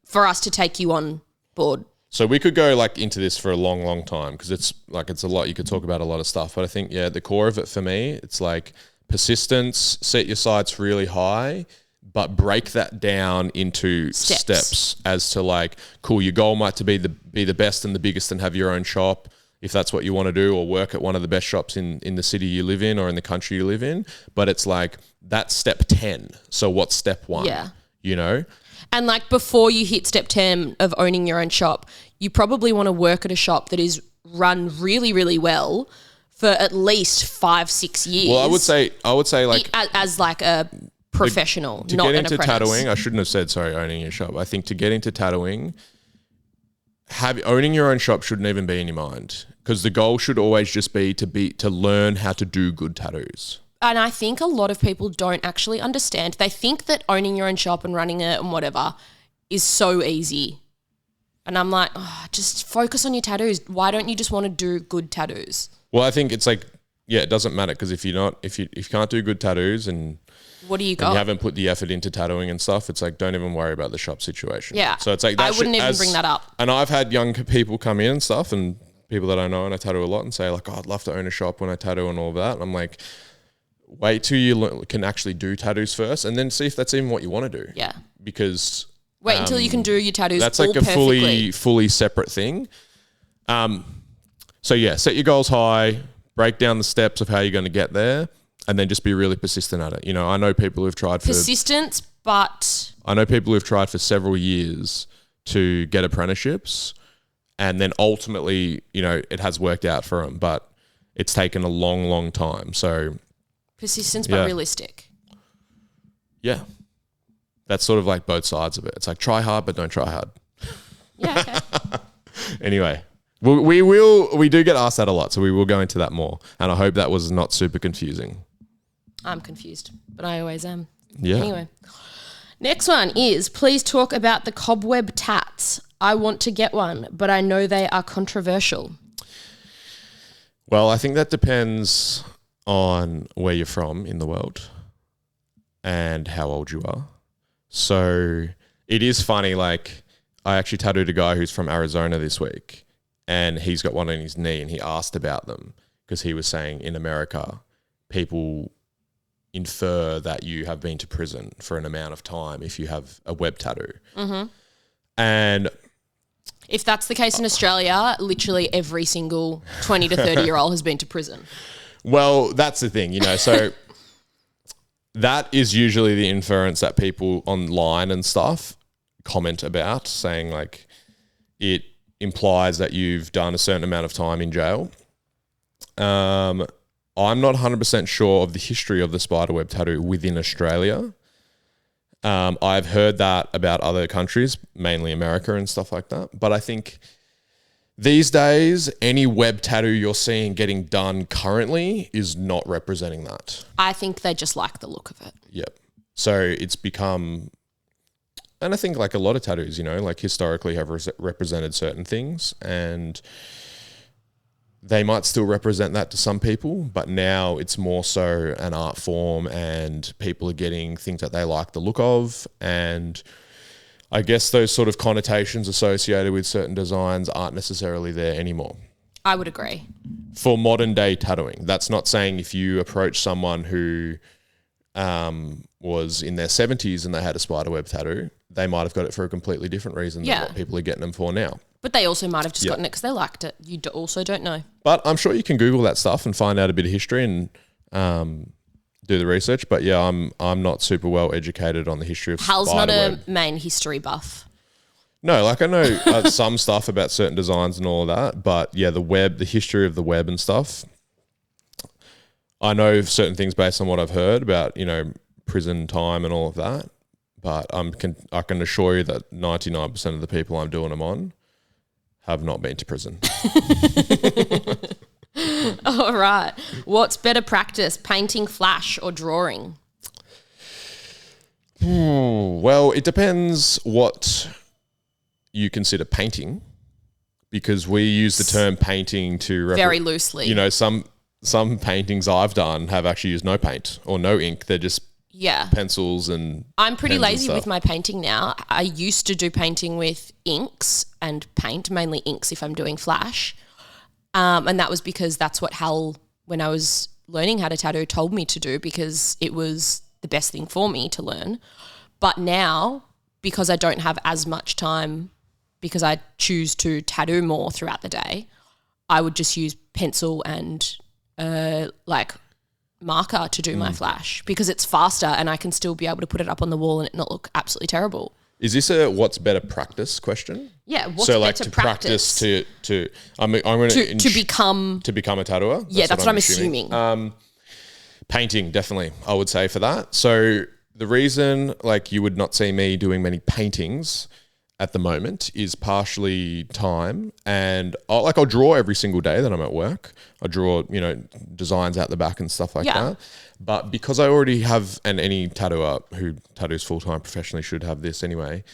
for us to take you on board. So we could go like into this for a long, long time, because it's a lot. You could talk about a lot of stuff, but I think, the core of it for me, it's like persistence, set your sights really high, but break that down into steps as to like, cool, your goal might to be the best and the biggest and have your own shop, if that's what you want to do, or work at one of the best shops in the city you live in or in the country you live in. But it's like, that's step 10. So what's step 1? Yeah. You know? And like before you hit step 10 of owning your own shop, you probably want to work at a shop that is run really, really well for at least 5-6 years. Well, I would say like... As like a professional, to not get an into apprentice. tattooing, I shouldn't have said, sorry, owning your shop. I think to get into tattooing, owning your own shop shouldn't even be in your mind, because the goal should always just be to learn how to do good tattoos. And I think a lot of people don't actually understand. They think that owning your own shop and running it and whatever is so easy. And I'm like, just focus on your tattoos. Why don't you just want to do good tattoos? Well, I think it's like, it doesn't matter because if you can't do good tattoos and what do you and got? you haven't put the effort into tattooing and stuff, it's like, don't even worry about the shop situation. Yeah. So it's like, I wouldn't even bring that up. And I've had young people come in and stuff, and people that I know and I tattoo a lot, and say like, oh, I'd love to own a shop when I tattoo and all of that. And I'm like, wait till you can actually do tattoos first, and then see if that's even what you want to do. Yeah. Because wait until you can do your tattoos. That's all like a perfectly. fully separate thing. So yeah, set your goals high, break down the steps of how you're going to get there, and then just be really persistent at it. You know, I know people who've tried persistence, but I know people who've tried for several years to get apprenticeships, and then ultimately, you know, it has worked out for them, but it's taken a long, long time. So persistence, but realistic. Yeah. That's sort of like both sides of it. It's like try hard, but don't try hard. Yeah, okay. Anyway, we do get asked that a lot, so we will go into that more. And I hope that was not super confusing. I'm confused, but I always am. Yeah. Anyway, next one is please talk about the cobweb tats. I want to get one, but I know they are controversial. Well, I think that depends on where you're from in the world and how old you are. So it is funny, like I actually tattooed a guy who's from Arizona this week, and he's got one on his knee, and he asked about them because he was saying in America, people infer that you have been to prison for an amount of time if you have a web tattoo. Mm-hmm. And if that's the case in Australia, literally every single 20 to 30-year-old has been to prison. Well, that's the thing, you know, so that is usually the inference that people online and stuff comment about, saying like it implies that you've done a certain amount of time in jail. I'm not 100% sure of the history of the spiderweb tattoo within Australia. I've heard that about other countries, mainly America and stuff like that. But I think these days, any web tattoo you're seeing getting done currently is not representing that. I think they just like the look of it. Yep. So it's become, and I think like a lot of tattoos, you know, like historically have represented certain things, and they might still represent that to some people, but now it's more so an art form, and people are getting things that they like the look of. And I guess those sort of connotations associated with certain designs aren't necessarily there anymore. I would agree. For modern day tattooing, that's not saying if you approach someone who was in their 70s and they had a spiderweb tattoo, they might have got it for a completely different reason than what people are getting them for now. But they also might have just gotten it because they liked it. You also don't know. But I'm sure you can Google that stuff and find out a bit of history and do the research. But yeah, I'm not super well educated on the history of Hal's not a spiderweb. main history buff. No, like I know some stuff about certain designs and all of that. But yeah, the history of the web and stuff. I know certain things based on what I've heard about, you know, prison time and all of that. But I can assure you that 99% of the people I'm doing them on have not been to prison. All right. What's better practice, painting, flash, or drawing? Well, it depends what you consider painting, because we use the term painting to very loosely. You know, some paintings I've done have actually used no paint or no ink. They're just pencils and I'm pretty lazy with my painting now. I used to do painting with inks and paint, mainly inks if I'm doing flash. And that was because that's what Hal, when I was learning how to tattoo, told me to do, because it was the best thing for me to learn. But now, because I don't have as much time, because I choose to tattoo more throughout the day, I would just use pencil and like marker to do my flash, because it's faster and I can still be able to put it up on the wall and it not look absolutely terrible. Is this a what's better practice question? Yeah, what's so like better to practice to I'm going to become a tattooer? That's what I'm assuming. Painting, definitely, I would say for that. So the reason like you would not see me doing many paintings at the moment is partially time, and I'll draw every single day that I'm at work. I draw, you know, designs out the back and stuff like that. But because I already have, and any tattooer who tattoos full-time professionally should have this anyway,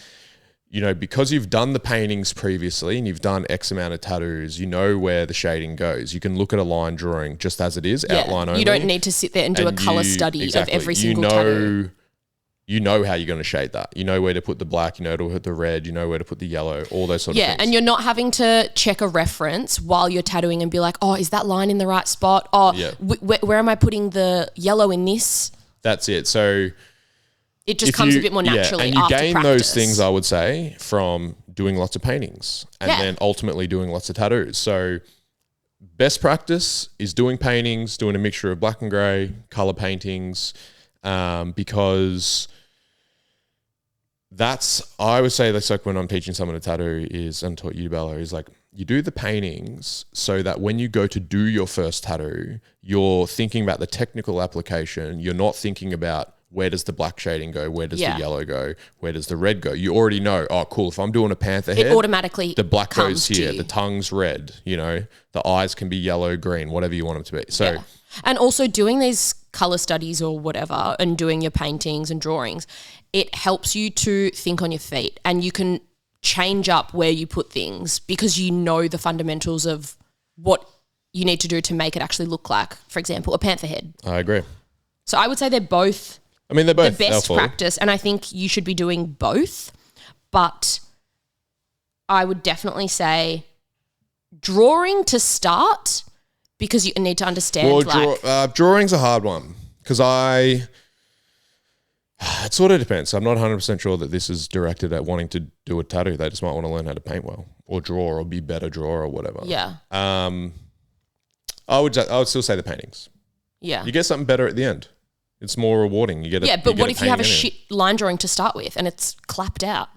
because you've done the paintings previously and you've done X amount of tattoos, you know where the shading goes. You can look at a line drawing just as it is, outline only. You don't need to sit there and do a colour study of every single tattoo. You know how you're going to shade that. You know where to put the black, you know where to put the red, you know where to put the yellow, all those sort of things. Yeah, and you're not having to check a reference while you're tattooing and be like, oh, is that line in the right spot? Oh, where am I putting the yellow in this? That's it. So it just comes a bit more naturally after practice. And you gain those things, I would say, from doing lots of paintings and then ultimately doing lots of tattoos. So best practice is doing paintings, doing a mixture of black and grey, colour paintings, because I would say that's like when I'm teaching someone to tattoo and taught you, Bella, is like you do the paintings so that when you go to do your first tattoo, you're thinking about the technical application. You're not thinking about where does the black shading go? Where does the yellow go? Where does the red go? You already know, oh, cool. If I'm doing a panther head, it automatically the black goes here. The tongue's red, the eyes can be yellow, green, whatever you want them to be. So, and also doing these color studies or whatever and doing your paintings and drawings, it helps you to think on your feet and you can change up where you put things because you know the fundamentals of what you need to do to make it actually look like, for example, a panther head. I agree. So I would say they're both the best helpful. Practice, and I think you should be doing both, but I would definitely say drawing to start because you need to understand. Drawing's a hard one because it sort of depends. I'm not 100% sure that this is directed at wanting to do a tattoo. They just might want to learn how to paint well or draw or be better drawer or whatever. Yeah. I would still say the paintings. Yeah. You get something better at the end. It's more rewarding. But what if you have a shit line drawing to start with and it's clapped out?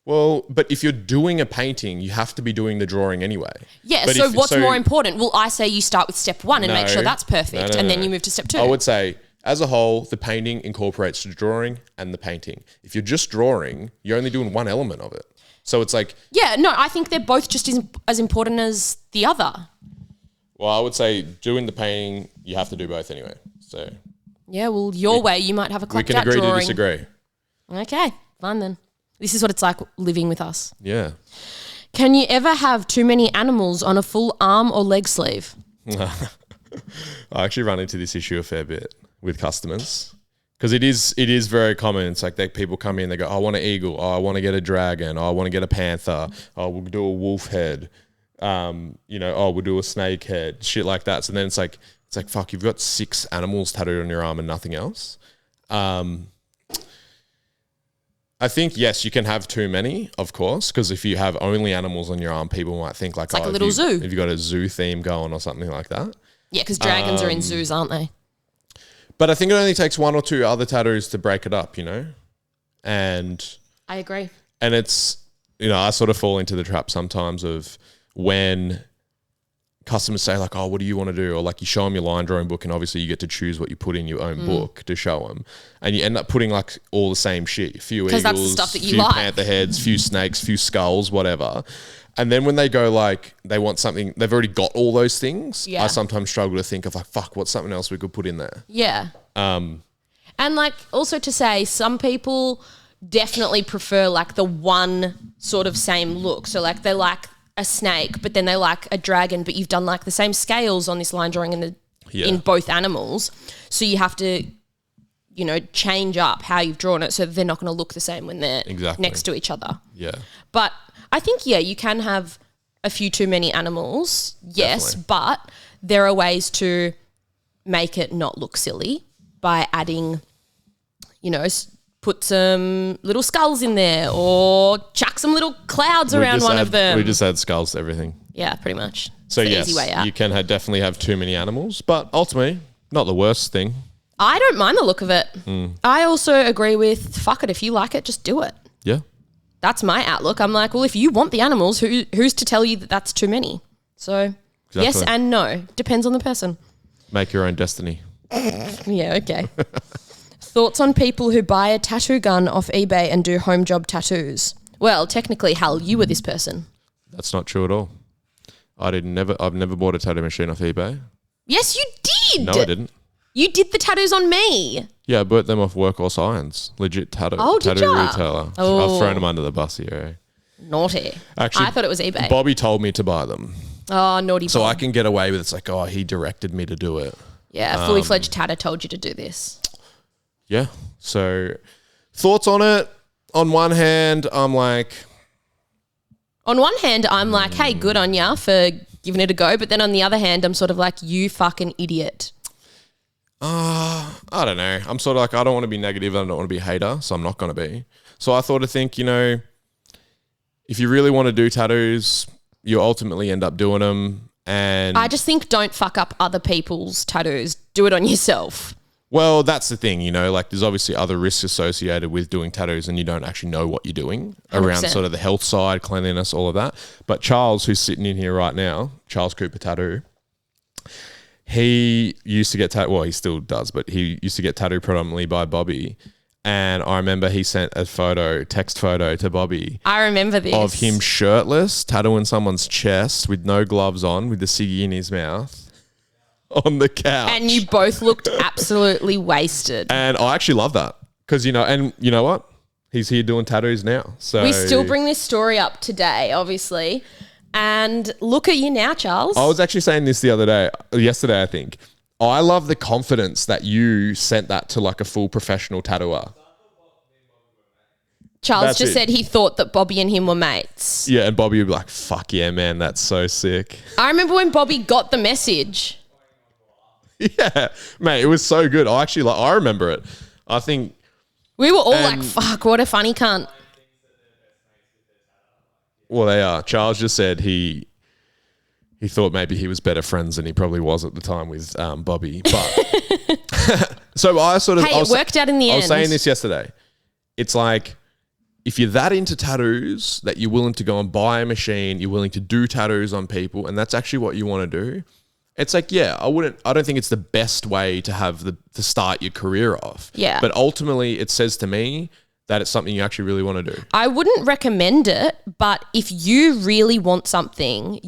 Well, but if you're doing a painting, you have to be doing the drawing anyway. Yeah, so what's more important? Well, I say you start with step 1 and make sure that's perfect and then you move to step 2. I would say, as a whole, the painting incorporates the drawing and the painting. If you're just drawing, you're only doing one element of it. So it's like... Yeah, no, I think they're both just as important as the other. Well, I would say doing the painting, you have to do both anyway. So yeah, well, your way, you might have a clapped out drawing. We can agree to disagree. Okay, fine then. This is what it's like living with us. Yeah. Can you ever have too many animals on a full arm or leg sleeve? I actually run into this issue a fair bit with customers because it is very common. It's like people come in, they go, I want an eagle, I want to get a dragon, I want to get a panther, we'll do a wolf head, we'll do a snake head, shit like that. So then it's like, fuck, you've got 6 animals tattooed on your arm and nothing else. I think, yes, you can have too many, of course, because if you have only animals on your arm, people might think like, it's like a little zoo. Have you got a zoo theme going or something like that? Yeah, because dragons are in zoos, aren't they? But I think it only takes 1 or 2 other tattoos to break it up, And I agree. And it's, I sort of fall into the trap sometimes of when customers say like, oh, what do you want to do? Or like you show them your line drawing book and obviously you get to choose what you put in your own book to show them. And you end up putting like all the same shit. A few eagles, that's the stuff that you few like. Panther heads, few snakes, few skulls, whatever. And then when they go like, they want something, they've already got all those things. Yeah. I sometimes struggle to think of like, fuck, what's something else we could put in there? Yeah. And like also to say some people definitely prefer like the one sort of same look. So like they like a snake, but then they like a dragon, but you've done like the same scales on this line drawing in both animals. So you have to, change up how you've drawn it so they're not going to look the same when they're next to each other. Yeah. But I think, you can have a few too many animals, yes, definitely. But there are ways to make it not look silly by adding, put some little skulls in there or chuck some little clouds around one of them. We just add skulls to everything. Yeah, pretty much. So yes, easy way out. You can definitely have too many animals, but ultimately not the worst thing. I don't mind the look of it. I also agree with fuck it, if you like it, just do it. Yeah. That's my outlook. I'm like, well, if you want the animals, who's to tell you that that's too many? So yes and no. Depends on the person. Make your own destiny. Yeah, okay. Thoughts on people who buy a tattoo gun off eBay and do home job tattoos? Well, technically, Hal, you were this person. That's not true at all. I've never bought a tattoo machine off eBay. Yes, you did. No, I didn't. You did the tattoos on me. Yeah, I bought them off Work or Science. Legit tattoo. Oh, did tattoo ya? retailer. Oh. I've thrown them under the bus here. Naughty. Actually, I thought it was eBay. Bobby told me to buy them. Oh, naughty So Bob. I can get away with it. It's like, oh, he directed me to do it. Yeah, a fully fledged tatter told you to do this. Yeah. So thoughts on it? On one hand, I'm like... On one hand, I'm like, hey, good on ya for giving it a go. But then on the other hand, I'm sort of like, you fucking idiot. I don't know. I'm sort of like, I don't want to be negative. I don't want to be a hater. So I'm not going to be. So I thought to think, if you really want to do tattoos, you ultimately end up doing them. And I just think don't fuck up other people's tattoos. Do it on yourself. well, that's the thing, like there's obviously other risks associated with doing tattoos and you don't actually know what you're doing 100%. around sort of the health side, cleanliness, all of that. But Charles, who's sitting in here right now, Charles Cooper Tattoo, he used to get tattooed, well, he still does, but he used to get tattooed predominantly by Bobby. And I remember he sent a text photo to Bobby. I remember this. Of him shirtless, tattooing someone's chest with no gloves on, with the ciggy in his mouth on the couch. And you both looked absolutely wasted. And I actually love that because, and you know what? He's here doing tattoos now. So We still bring this story up today, obviously. And look at you now, Charles. I was actually saying this yesterday, I think. I love the confidence that you sent that to like a full professional tattooer. Charles That's just it. said he thought that Bobby and him were mates. Yeah, and Bobby would be like, fuck yeah, man, that's so sick. I remember when Bobby got the message. Yeah, mate, it was so good. I remember it. I think... We were all like, fuck, what a funny cunt. Well, they are. Charles just said he thought maybe he was better friends than he probably was at the time with Bobby. But so I sort of... Hey, it worked out in the end. I was saying this yesterday. It's like, if you're that into tattoos that you're willing to go and buy a machine, you're willing to do tattoos on people, and that's actually what you want to do, it's like, yeah, I don't think it's the best way to have to start your career off. Yeah. But ultimately, it says to me that it's something you actually really want to do. I wouldn't recommend it, but if you really want something,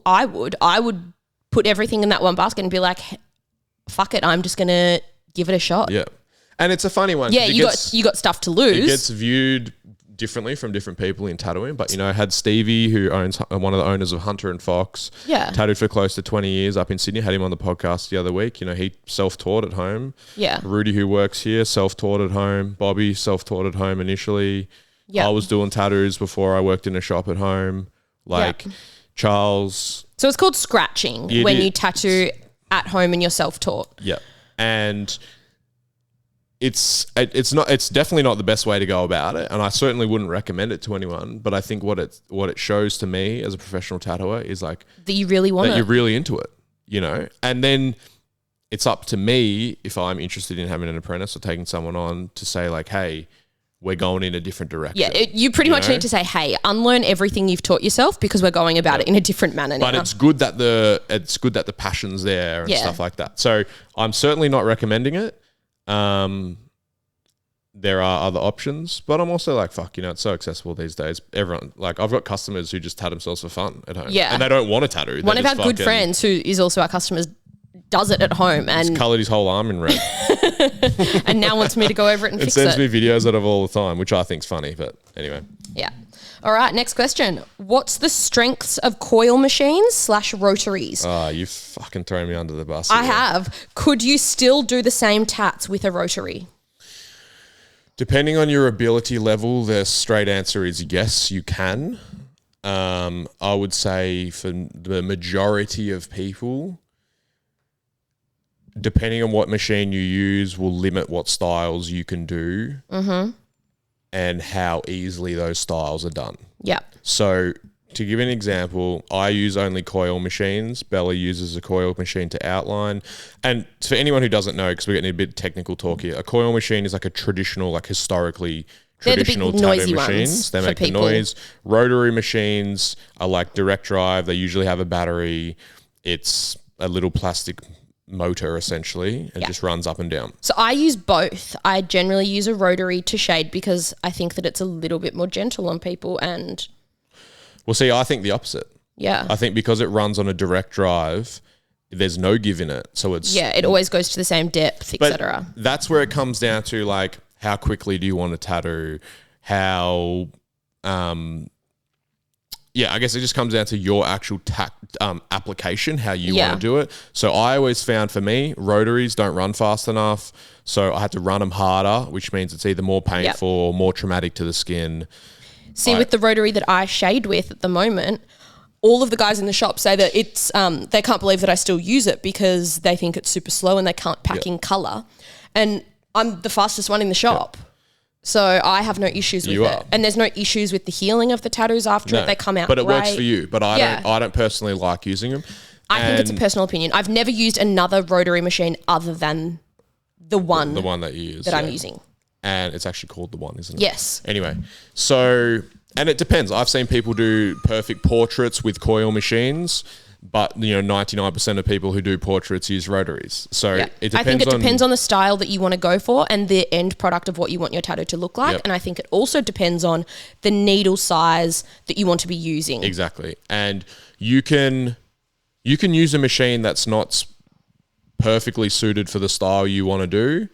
I would put everything in that one basket and be like, fuck it, I'm just going to give it a shot. Yeah. And it's a funny one. Yeah, you got stuff to lose. It gets viewed differently from different people in tattooing. But, I had Stevie, who owns one of the owners of Hunter and Fox, tattooed for close to 20 years up in Sydney. Had him on the podcast the other week. He self-taught at home. Yeah. Rudy, who works here, self-taught at home. Bobby, self-taught at home initially. Yeah. I was doing tattoos before I worked in a shop at home. Charles... So it's called scratching when you tattoo at home and you're self-taught. Yeah. And... It's definitely not the best way to go about it, and I certainly wouldn't recommend it to anyone. But I think what it shows to me as a professional tattooer is like that you really want that it. you're really into it, And then it's up to me if I'm interested in having an apprentice or taking someone on to say like, hey, we're going in a different direction. Yeah, you pretty much need to say, hey, unlearn everything you've taught yourself because we're going about it in a different manner now. But it's good that the passion's there and stuff like that. So I'm certainly not recommending it. There are other options, but I'm also like, fuck, it's so accessible these days. Everyone, like, I've got customers who just tattoo themselves for fun at home. Yeah. And they don't want a tattoo. One of our good friends, who is also our customers, does it at home and coloured his whole arm in red. and now wants me to go over it and fix it. Sends me videos out of all the time, which I think's funny, but anyway. Yeah. All right, next question. What's the strengths of coil machines / rotaries? Oh, you fucking thrown me under the bus. I have. Could you still do the same tats with a rotary? Depending on your ability level, the straight answer is yes, you can. I would say for the majority of people, depending on what machine you use, will limit what styles you can do. Mm-hmm. And how easily those styles are done. Yeah. So to give an example, I use only coil machines. Bella uses a coil machine to outline. And for anyone who doesn't know, because we're getting a bit technical talk here, a coil machine is like a traditional, like historically traditional tattoo machines. They make the noise. Rotary machines are like direct drive. They usually have a battery. It's a little plastic motor essentially and just runs up and down. So I use both. I generally use a rotary to shade because I think that it's a little bit more gentle on people and... Well, see, I think the opposite. Yeah. I think because it runs on a direct drive, there's no give in it. So it's it always goes to the same depth, etc. That's where it comes down to, like, how quickly do you want a tattoo? How, I guess it just comes down to your actual application, how you want to do it. So I always found, for me, rotaries don't run fast enough. So I had to run them harder, which means it's either more painful or more traumatic to the skin. See, with the rotary that I shade with at the moment, all of the guys in the shop say that it's they can't believe that I still use it because they think it's super slow and they can't pack in colour. And I'm the fastest one in the shop. So I have no issues with it. And there's no issues with the healing of the tattoos after it. They come out But it great. works for you. But I don't personally like using them. I think it's a personal opinion. I've never used another rotary machine other than the one that you use. That I'm using. And it's actually called the one, isn't it? Yes. Anyway, so, and it depends. I've seen people do perfect portraits with coil machines, but 99% of people who do portraits use rotaries. So it depends. I think it depends on the style that you want to go for and the end product of what you want your tattoo to look like. And I think it also depends on the needle size that you want to be using. Exactly. And you can use a machine that's not perfectly suited for the style you want to do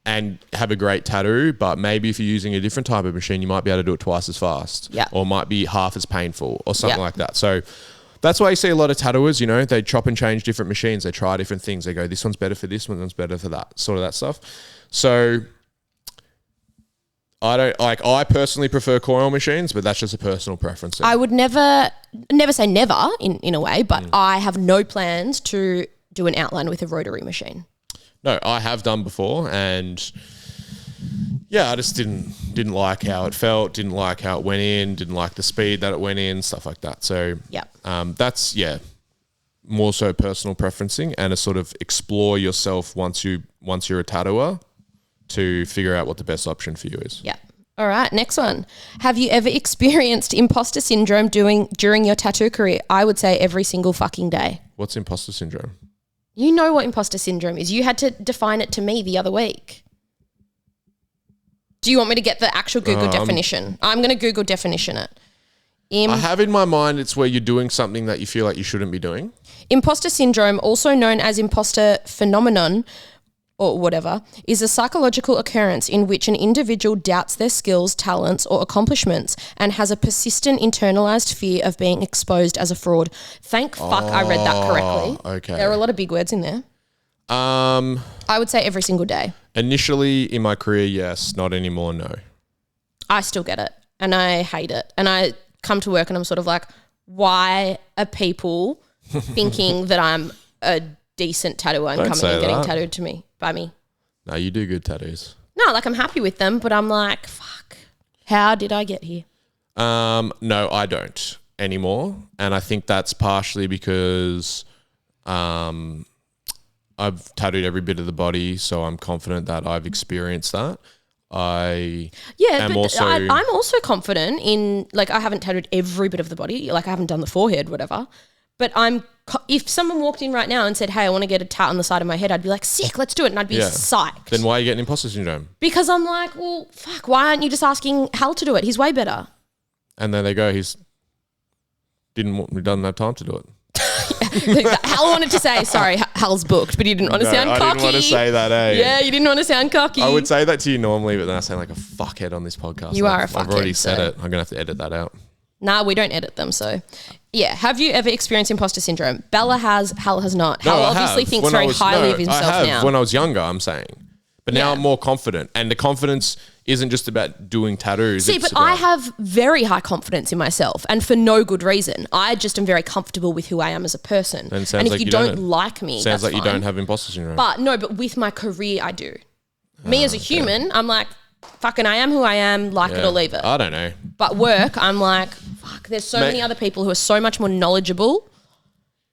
and have a great tattoo, but maybe if you're using a different type of machine, you might be able to do it twice as fast, or might be half as painful or something like that. So that's why you see a lot of tattooers, they chop and change different machines. They try different things. They go, this one's better for this, one's better for that, sort of that stuff. So I personally prefer coil machines, but that's just a personal preference. I would never say never in a way, but I have no plans to do an outline with a rotary machine. No, I have done before, and I just didn't like how it felt, didn't like how it went in, didn't like the speed that it went in, stuff like that. So that's more so personal preferencing and a sort of explore yourself once you're a tattooer to figure out what the best option for you is. Yeah. All right, next one. Have you ever experienced imposter syndrome during your tattoo career? I would say every single fucking day. What's imposter syndrome? You know what imposter syndrome is. You had to define it to me the other week. Do you want me to get the actual Google definition? I'm going to Google definition it. I have in my mind it's where you're doing something that you feel like you shouldn't be doing. Imposter syndrome, also known as imposter phenomenon or whatever, is a psychological occurrence in which an individual doubts their skills, talents, or accomplishments and has a persistent internalized fear of being exposed as a fraud. Thank fuck I read that correctly. Okay. There are a lot of big words in there. I would say every single day. Initially in my career, yes. Not anymore, no. I still get it and I hate it. And I come to work and I'm sort of like, why are people thinking that I'm a decent tattooer and coming and getting tattooed by me? No, you do good tattoos. No, like I'm happy with them, but I'm like, fuck, how did I get here? No, I don't anymore. And I think that's partially because I've tattooed every bit of the body, so I'm confident that I've experienced that. I'm also confident in, like, I haven't tattooed every bit of the body, like I haven't done the forehead, whatever, but if someone walked in right now and said, hey, I want to get a tat on the side of my head, I'd be like, sick, let's do it. And I'd be psyched. Then why are you getting imposter syndrome? Because I'm like, well, fuck, why aren't you just asking Hal to do it? He's way better. And then they go, we doesn't have time to do it. Hal wanted to say, sorry, Hal's booked, but he didn't want to sound cocky. I didn't want to say that, eh? Yeah, you didn't want to sound cocky. I would say that to you normally, but then I sound like a fuckhead on this podcast. You are a fuckhead. I've already said it. I'm going to have to edit that out. Nah, we don't edit them, so... Yeah. Have you ever experienced imposter syndrome? Bella has, Hal has not. Hal obviously thinks very highly of himself I have. now. When I was younger, I'm saying. But now I'm more confident. And the confidence isn't just about doing tattoos. See, but I have very high confidence in myself and for no good reason. I just am very comfortable with who I am as a person. And if you don't like me, sounds like fine. You don't have imposter syndrome. But with my career, I do. Me as a human, I'm like, fucking I am who I am, like it or leave it. I don't know. But work, I'm like, fuck, there's so many other people who are so much more knowledgeable.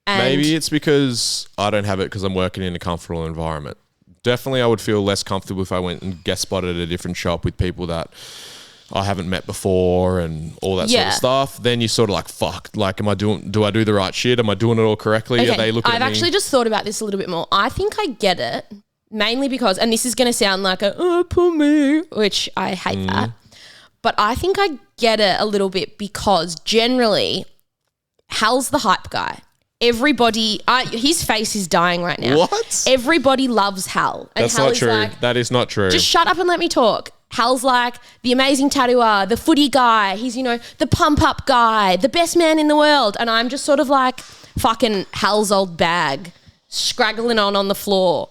And maybe it's because I don't have it because I'm working in a comfortable environment. Definitely I would feel less comfortable if I went and guest spotted at a different shop with people that I haven't met before and all that sort of stuff. Then you're sort of like, fuck, like, do I do the right shit? Am I doing it all correctly? Okay. Are they looking at me? I've actually just thought about this a little bit more. I think I get it. Mainly because, and this is going to sound like poor me, which I hate that. But I think I get it a little bit because generally Hal's the hype guy. everybody, his face is dying right now. What? Everybody loves Hal. And That's Hal not is true. like, That is not true. just shut up and let me talk. Hal's like the amazing tattooer, the footy guy. He's, the pump up guy, the best man in the world. And I'm just sort of like fucking Hal's old bag, scraggling on the floor.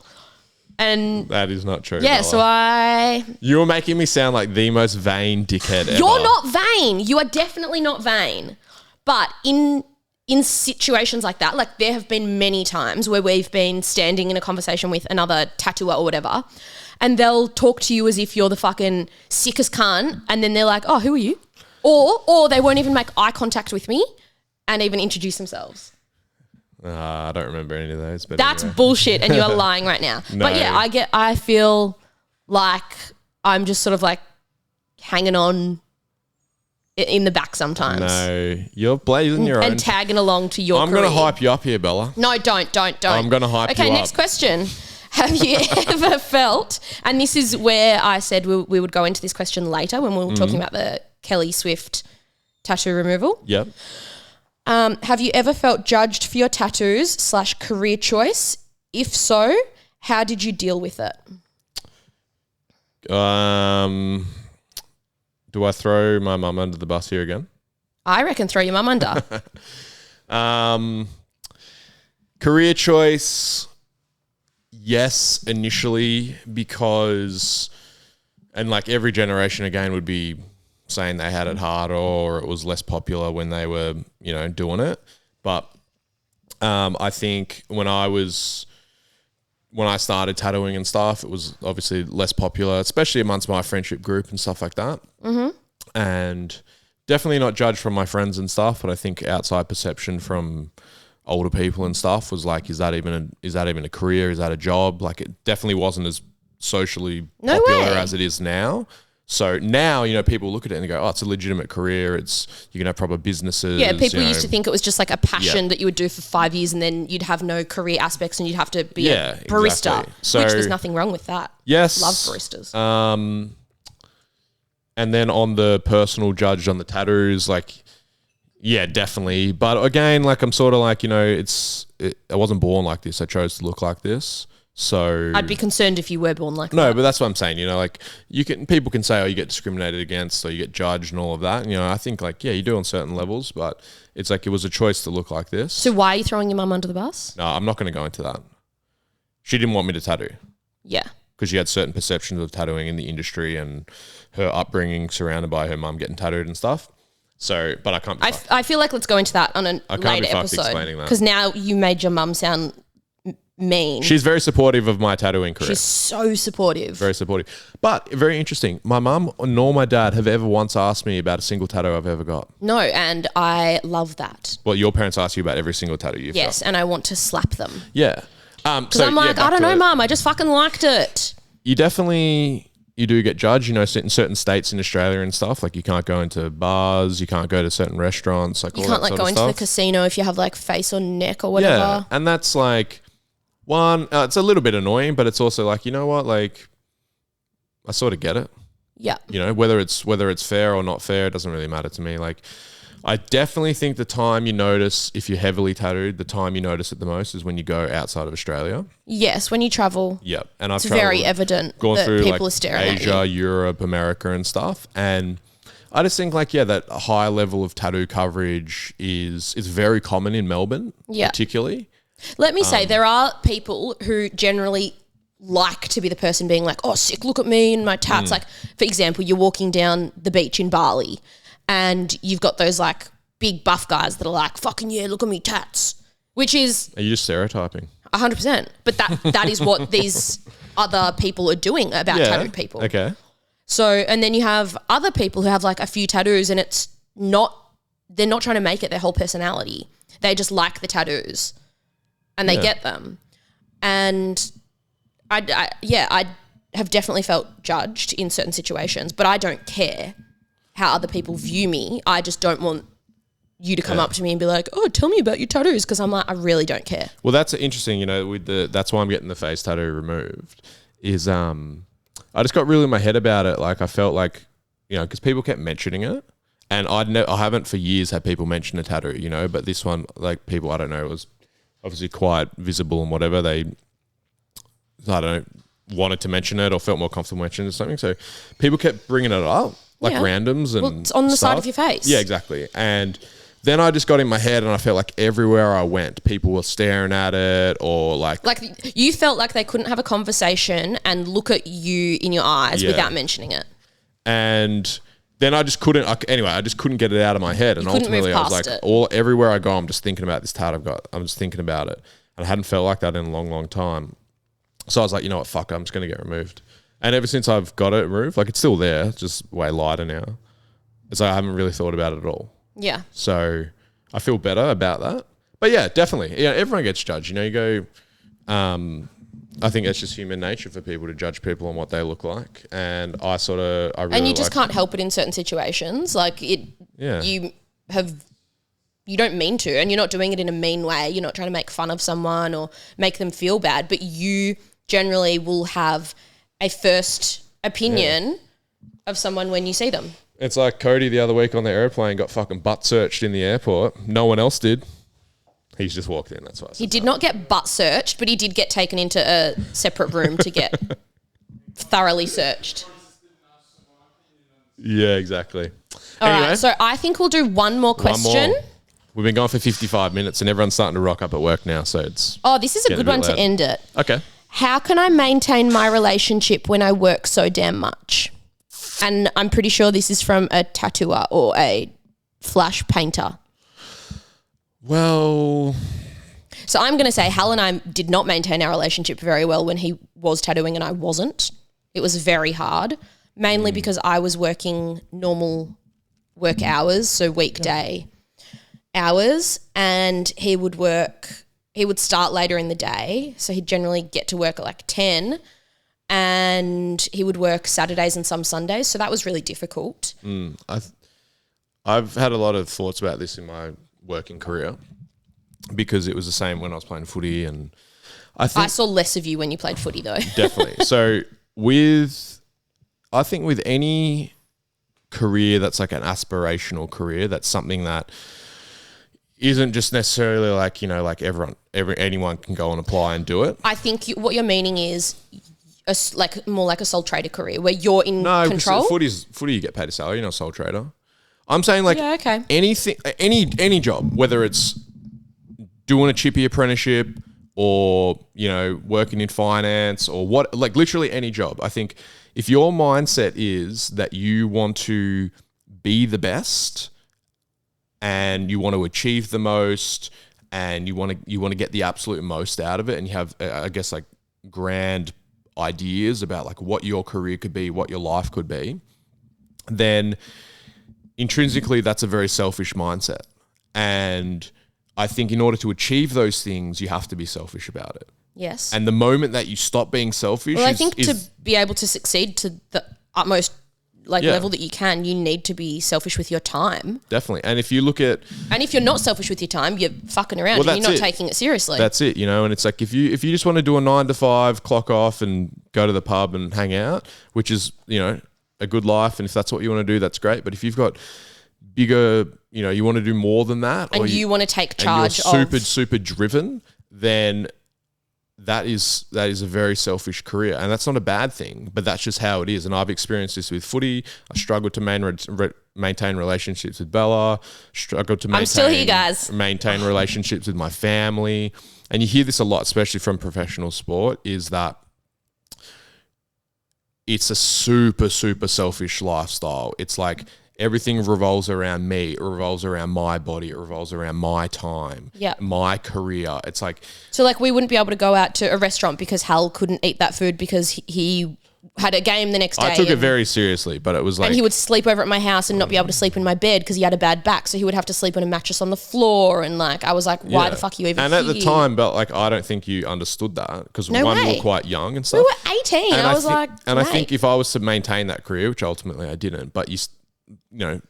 And that is not true. yeah, Bella. You're making me sound like the most vain dickhead ever. You're not vain. You are definitely not vain. But in situations like that, like there have been many times where we've been standing in a conversation with another tattooer or whatever, and they'll talk to you as if you're the fucking sickest cunt, and then they're like, oh, who are you? Or they won't even make eye contact with me and even introduce themselves. I don't remember any of those. But that's anyway. bullshit, and you are lying right now. No. But yeah, I feel like I'm just sort of like hanging on in the back sometimes. No, you're blazing your own. And tagging along to your I'm going to hype you up here, Bella. No, don't. I'm going to hype you up. Okay, next question. Have you ever felt, and this is where I said we would go into this question later when we were talking about the Kelly Swift tattoo removal. Yep. Have you ever felt judged for your tattoos / career choice? If so, how did you deal with it? Do I throw my mum under the bus here again? I reckon throw your mum under. Career choice, yes, initially, because, and like every generation again would be saying they had it harder or it was less popular when they were, doing it. But I think when I started tattooing and stuff, it was obviously less popular, especially amongst my friendship group and stuff like that. Mm-hmm. And definitely not judged from my friends and stuff, but I think outside perception from older people and stuff was like, is that even a career? Is that a job? Like it definitely wasn't as socially popular as it is now. So now, people look at it and they go, oh, it's a legitimate career. You can have proper businesses. Yeah, people used to think it was just like a passion that you would do for 5 years and then you'd have no career aspects and you'd have to be a barista, exactly. So, which there's nothing wrong with that. Yes. Love baristas. And then on the personal judge on the tattoos, like, yeah, definitely. But again, like I'm sort of like, I wasn't born like this. I chose to look like this. So I'd be concerned if you were born like that. No, but that's what I'm saying. Like people can say, oh, you get discriminated against, or you get judged, and all of that. And, I think like, yeah, you do on certain levels, but it's like it was a choice to look like this. So why are you throwing your mum under the bus? No, I'm not going to go into that. She didn't want me to tattoo. Yeah, because she had certain perceptions of tattooing in the industry and her upbringing surrounded by her mum getting tattooed and stuff. So, but I can't. I feel like let's go into that on a later episode because now you made your mum sound mean. She's very supportive of my tattooing career. She's so supportive. Very supportive. But very interesting. My mum nor my dad have ever once asked me about a single tattoo I've ever got. No, and I love that. Well, your parents ask you about every single tattoo you've got. Yes, and I want to slap them. Yeah. Because I'm like, I don't know, Mum. I just fucking liked it. You do get judged, in certain states in Australia and stuff. Like you can't go into bars, you can't go to certain restaurants. Like you can't like go into the casino if you have like face or neck or whatever. Yeah, and that's like it's a little bit annoying, but it's also like, you know what, like I sort of get it. Yeah. Whether it's fair or not fair, it doesn't really matter to me. Like I definitely think the time you notice, if you're heavily tattooed, the time you notice it the most is when you go outside of Australia. Yes, when you travel. Yep. And it's very evident that through people like are staring at Asia, you. Europe, America and stuff. And I just think like, that high level of tattoo coverage is very common in Melbourne, particularly. Let me say, there are people who generally like to be the person being like, oh, sick, look at me and my tats. Like, for example, you're walking down the beach in Bali and you've got those like big buff guys that are like, fucking yeah, look at me tats, which is... Are you just stereotyping? 100%. But that is what these other people are doing about tattooed people. Okay. So, and then you have other people who have like a few tattoos and they're not trying to make it their whole personality. They just like the tattoos and they get them. And I have definitely felt judged in certain situations, but I don't care how other people view me. I just don't want you to come up to me and be like, oh, tell me about your tattoos, because I'm like, I really don't care. Well, that's interesting, that's why I'm getting the face tattoo removed, is I just got really in my head about it. Like I felt like, because people kept mentioning it, and I haven't for years had people mention a tattoo, but this one, like people, I don't know, it was obviously quite visible and whatever. They, I don't know, wanted to mention it or felt more comfortable mentioning it or something. So people kept bringing it up, like randoms and it's on the stuff. side of your face. Yeah, exactly. And then I just got in my head and I felt like everywhere I went, people were staring at it or like you felt like they couldn't have a conversation and look at you in your eyes without mentioning it. And then I just couldn't, I just couldn't get it out of my head. And ultimately I was like, everywhere I go, I'm just thinking about this tat I've got. I'm just thinking about it. And I hadn't felt like that in a long, long time. So I was like, you know what, fuck, I'm just going to get removed. And ever since I've got it removed, like it's still there, it's just way lighter now. It's like I haven't really thought about it at all. Yeah. So I feel better about that. But yeah, definitely. Yeah, everyone gets judged. You know, you go, I think it's just human nature for people to judge people on what they look like. And I really and you just can't help it in certain situations. Like you don't mean to, and you're not doing it in a mean way. You're not trying to make fun of someone or make them feel bad, but you generally will have a first opinion of someone when you see them. It's like Cody the other week on the airplane got fucking butt searched in the airport. No one else did. He's just walked in. That's why I said he did not get butt searched, but he did get taken into a separate room to get thoroughly searched. Yeah, exactly. All right, so I think we'll do one more question. We've been going for 55 minutes and everyone's starting to rock up at work now, so it's... Oh, this is a good one to end it. Okay. How can I maintain my relationship when I work so damn much? And I'm pretty sure this is from a tattooer or a flash painter. Well... So I'm going to say Hal and I did not maintain our relationship very well when he was tattooing and I wasn't. It was very hard, mainly because I was working normal work hours, so weekday hours, and he would start later in the day, so he'd generally get to work at like 10, and he would work Saturdays and some Sundays, so that was really difficult. I've had a lot of thoughts about this in my working career because it was the same when I was playing footy, and I saw less of you when you played footy though. Definitely. So I think with any career that's like an aspirational career, that's something that isn't just necessarily like, you know, like anyone can go and apply and do it. I think what you're meaning is more like a sole trader career where you're in control. Footy, you get paid a salary, you're not a sole trader. I'm saying like anything, any job, whether it's doing a chippy apprenticeship or, you know, working in finance or what, like literally any job. I think if your mindset is that you want to be the best and you want to achieve the most and you want to get the absolute most out of it, and you have, I guess, like grand ideas about like what your career could be, what your life could be, then intrinsically that's a very selfish mindset. And I think in order to achieve those things, you have to be selfish about it. Yes. And the moment that you stop being selfish, I think to be able to succeed to the utmost level that you can, you need to be selfish with your time. Definitely. And if you look at... And if you're not selfish with your time, you're fucking around and you're not taking it seriously. That's it, you know, and it's like if you just want to do a 9 to 5, clock off and go to the pub and hang out, which is, you know, a good life, and if that's what you want to do, that's great. But if you've got bigger, you know, you want to do more than that, and you want to take charge and you're super driven, then that is a very selfish career, and that's not a bad thing, but that's just how it is. And I've experienced this with footy. I struggled to maintain relationships with Bella, struggled to maintain relationships with my family. And you hear this a lot, especially from professional sport, is that it's a super selfish lifestyle. It's like everything revolves around me. It revolves around my body. It revolves around my time, my career. It's like... So like we wouldn't be able to go out to a restaurant because Hal couldn't eat that food because he had a game the next day. I took it very seriously, but it was like... And he would sleep over at my house and not be able to sleep in my bed because he had a bad back. So he would have to sleep on a mattress on the floor. And like, I was like, why the fuck are you even here? And at the time, but like, I don't think you understood that because we were quite young and stuff. We were 18. And I think if I was to maintain that career, which ultimately I didn't, but you know,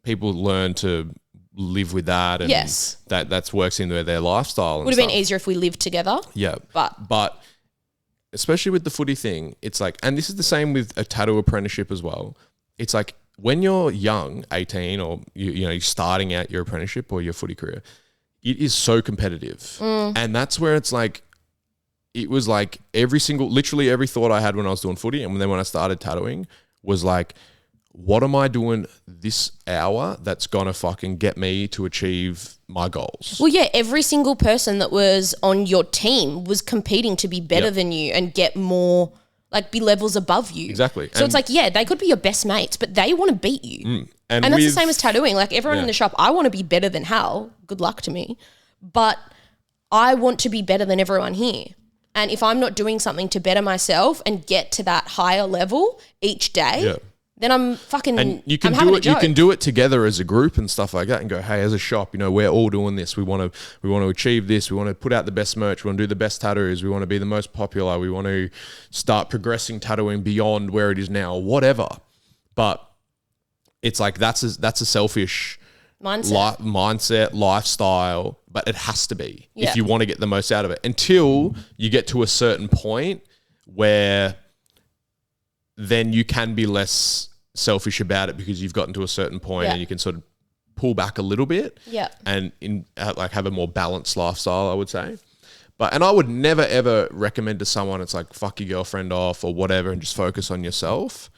people learn to live with that, and that works into their lifestyle. Would have been easier if we lived together. Yeah, but especially with the footy thing, it's like, and this is the same with a tattoo apprenticeship as well. It's like when you're young, 18, or you're starting out your apprenticeship or your footy career, it is so competitive. And that's where it's like, it was like literally every thought I had when I was doing footy and then when I started tattooing was like, what am I doing this hour that's going to fucking get me to achieve my goals? Well, yeah, every single person that was on your team was competing to be better than you and get more, like be levels above you. Exactly. So it's like, yeah, they could be your best mates, but they want to beat you. And that's the same as tattooing. Like everyone in the shop, I want to be better than Hal. Good luck to me. But I want to be better than everyone here. And if I'm not doing something to better myself and get to that higher level each day, then I'm fucking. And you can do it. You can do it together as a group and stuff like that, and go, hey, as a shop, you know, we're all doing this. We want to achieve this. We want to put out the best merch. We want to do the best tattoos. We want to be the most popular. We want to start progressing tattooing beyond where it is now, whatever. But it's like that's a selfish mindset, lifestyle. But it has to be if you want to get the most out of it. Until you get to a certain point where then you can be less selfish about it because you've gotten to a certain point and you can sort of pull back a little bit and like have a more balanced lifestyle, I would say. And I would never ever recommend to someone it's like fuck your girlfriend off or whatever and just focus on yourself.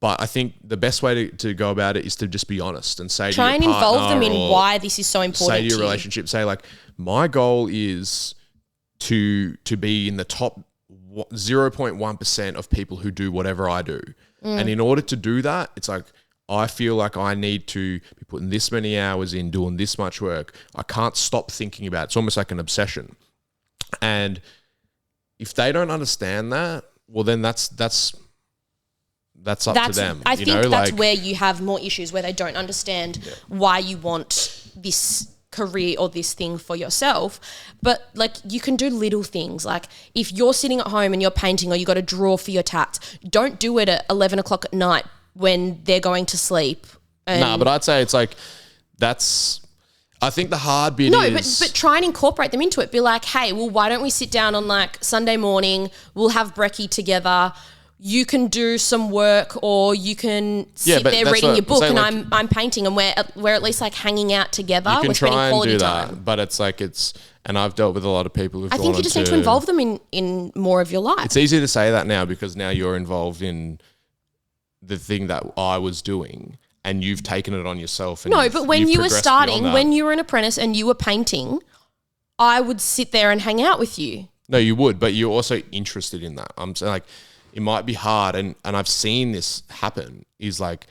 But I think the best way to go about it is to just be honest and say try to your partner, and involve them in why this is so important. Say to your relationship, say like, my goal is to be in the top 0.1% of people who do whatever I do. And in order to do that, it's like, I feel like I need to be putting this many hours in, doing this much work. I can't stop thinking about it. It's almost like an obsession. And if they don't understand that, well, then that's up to them. I think that's where you have more issues, where they don't understand why you want this career or this thing for yourself. But like, you can do little things. Like if you're sitting at home and you're painting or you got to draw for your tats, don't do it at 11 o'clock at night when they're going to sleep. But I'd say it's like, I think the hard bit is... but try and incorporate them into it. Be like, hey, well, why don't we sit down on like Sunday morning, we'll have brekkie together, you can do some work or you can sit there reading your book and like, I'm painting and we're at least like hanging out together. We're spending quality time. But it's like and I've dealt with a lot of people who've I think you just need to involve them in more of your life. It's easy to say that now because now you're involved in the thing that I was doing and you've taken it on yourself. And but when you were starting, when you were an apprentice and you were painting, I would sit there and hang out with you. No, you would, but you're also interested in that. I'm saying like, it might be hard, and I've seen this happen, is like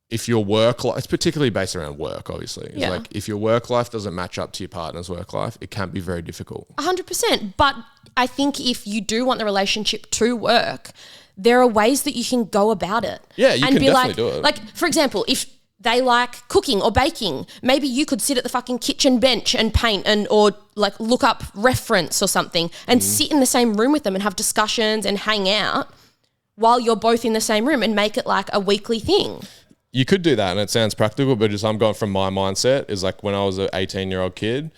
if your work life, it's particularly based around work, obviously. It's like if your work life doesn't match up to your partner's work life, it can be very difficult. 100%. But I think if you do want the relationship to work, there are ways that you can go about it. Yeah, you can definitely do it. Like, for example, if they like cooking or baking, maybe you could sit at the fucking kitchen bench and paint or like look up reference or something and sit in the same room with them and have discussions and hang out while you're both in the same room and make it like a weekly thing. You could do that and it sounds practical, but just I'm going from my mindset is like when I was an 18-year-old kid,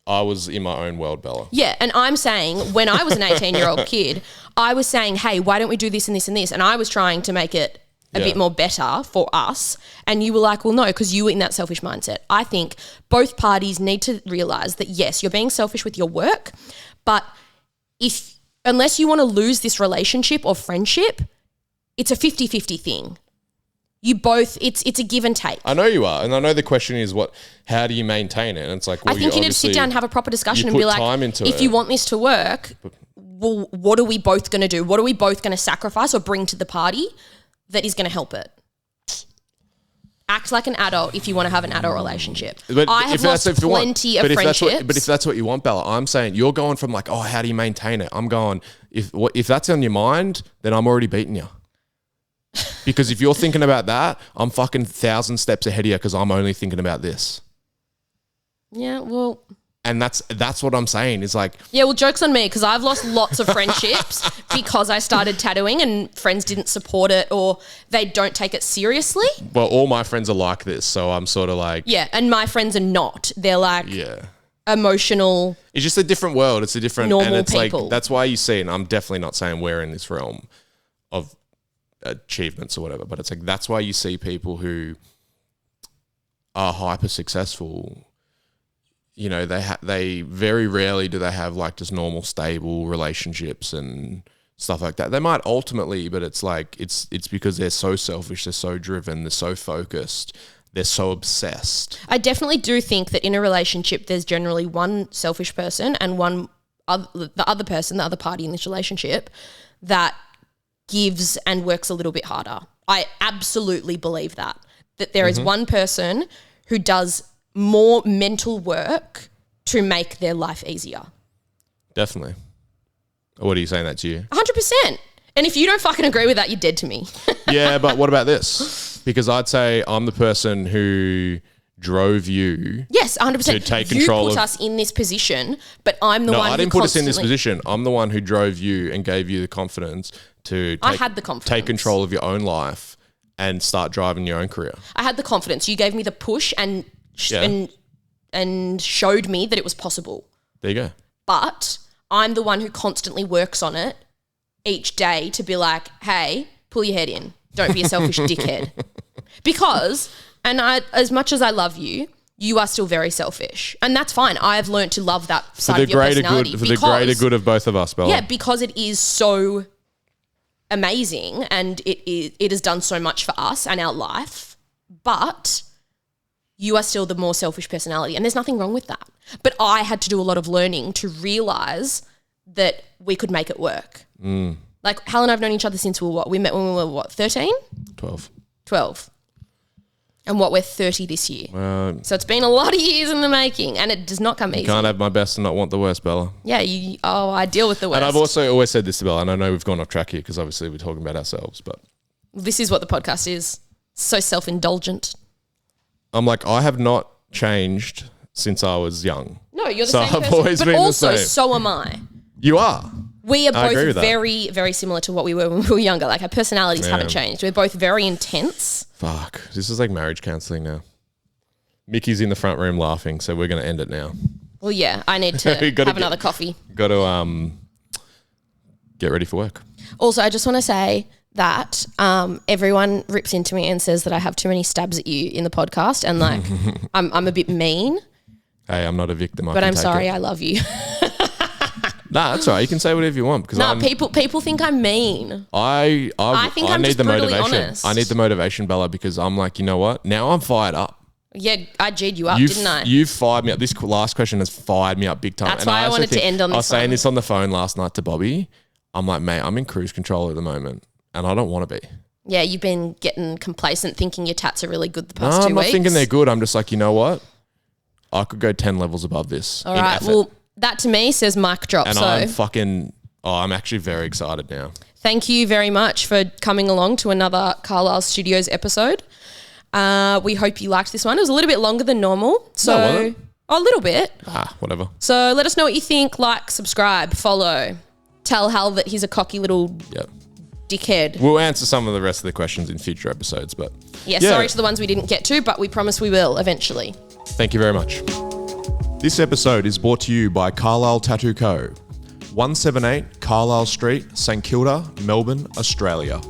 I was in my own world, Bella. Yeah, and I'm saying when I was an 18-year-old kid, I was saying, hey, why don't we do this and this and this? And I was trying to make it a bit more better for us. And you were like, well, no, because you were in that selfish mindset. I think both parties need to realise that, yes, you're being selfish with your work, but unless you want to lose this relationship or friendship, it's a 50-50 thing. You both, it's a give and take. I know you are. And I know the question is how do you maintain it? And it's like, well, I think you need to sit down and have a proper discussion and be like, if you want this to work, well, what are we both going to do? What are we both going to sacrifice or bring to the party that is going to help it? Act like an adult if you want to have an adult relationship. But I have lost plenty of friendships. But if that's what you want, Bella, I'm saying you're going from like, oh, how do you maintain it? I'm going, if that's on your mind, then I'm already beating you. Because if you're thinking about that, I'm fucking 1,000 steps ahead of you because I'm only thinking about this. Yeah, well... And that's what I'm saying is like... Yeah, well, joke's on me because I've lost lots of friendships because I started tattooing and friends didn't support it or they don't take it seriously. Well, all my friends are like this, so I'm sort of like... Yeah, and my friends are not. They're like emotional... It's just a different world. It's a different... normal and it's people. Like, that's why you see, and I'm definitely not saying we're in this realm of achievements or whatever, but it's like that's why you see people who are hyper successful, you know, they very rarely do they have like just normal stable relationships and stuff like that. They might ultimately, but it's like it's because they're so selfish, they're so driven, they're so focused, they're so obsessed. I definitely do think that in a relationship, there's generally one selfish person and the other person, the other party in this relationship, that gives and works a little bit harder. I absolutely believe that there is one person who does more mental work to make their life easier. Definitely. What are you saying that to you? 100%. And if you don't fucking agree with that, you're dead to me. Yeah, but what about this? Because I'd say I'm the person who drove you. Yes, 100%. To take control you put us in this position, but I'm the one who No, I didn't put us in this position. I'm the one who drove you and gave you the confidence to take control of your own life and start driving your own career. I had the confidence. You gave me the push and showed me that it was possible. There you go. But I'm the one who constantly works on it each day to be like, hey, pull your head in. Don't be a selfish dickhead. Because, as much as I love you, you are still very selfish. And that's fine. I have learned to love that side of your personality. For the greater good of both of us, Bella. Yeah, because it is so amazing and it has done so much for us and our life. But you are still the more selfish personality. And there's nothing wrong with that. But I had to do a lot of learning to realise that we could make it work. Like, Hal and I have known each other since we met when we were, 13? 12. And we're 30 this year. So it's been a lot of years in the making, and it does not come easy. Can't have my best and not want the worst, Bella. Yeah, I deal with the worst. And I've also always said this to Bella, and I know we've gone off track here because obviously we're talking about ourselves, but... This is what the podcast is. So self-indulgent. I'm like, I have not changed since I was young. No, you're the same person. I've always been the same. But also, so am I. You are. We are both very, very similar to what we were when we were younger. Like, our personalities haven't changed. We're both very intense. Fuck. This is like marriage counselling now. Mickey's in the front room laughing, so we're going to end it now. Well, yeah, I need to have another coffee. Got to get ready for work. Also, I just want to say that everyone rips into me and says that I have too many stabs at you in the podcast, and like I'm a bit mean. Hey, I'm not a victim. But I'm sorry, I love you. Nah, that's all right. You can say whatever you want. Because people think I'm mean. I think I'm need just the brutally motivation. honest. I need the motivation, Bella, because I'm like, you know what? Now I'm fired up. Yeah, I G'd you up, didn't I? You've fired me up. This last question has fired me up big time. That's why I wanted to end on this. I was saying this on the phone last night to Bobby. I'm like, mate, I'm in cruise control at the moment, and I don't want to be. Yeah, you've been getting complacent, thinking your tats are really good the past 2 weeks. I'm not thinking they're good. I'm just like, you know what? I could go 10 levels above this. All right. Well, that to me says mic drop. And I'm actually very excited now. Thank you very much for coming along to another Carlisle Studios episode. We hope you liked this one. It was a little bit longer than normal. So a little bit. Whatever. So let us know what you think. Like, subscribe, follow. Tell Hal that he's a cocky little dickhead. We'll answer some of the rest of the questions in future episodes, but sorry to the ones we didn't get to, but we promise we will eventually. Thank you very much. This episode is brought to you by Carlisle Tattoo Co. 178 Carlisle Street, St Kilda, Melbourne, Australia.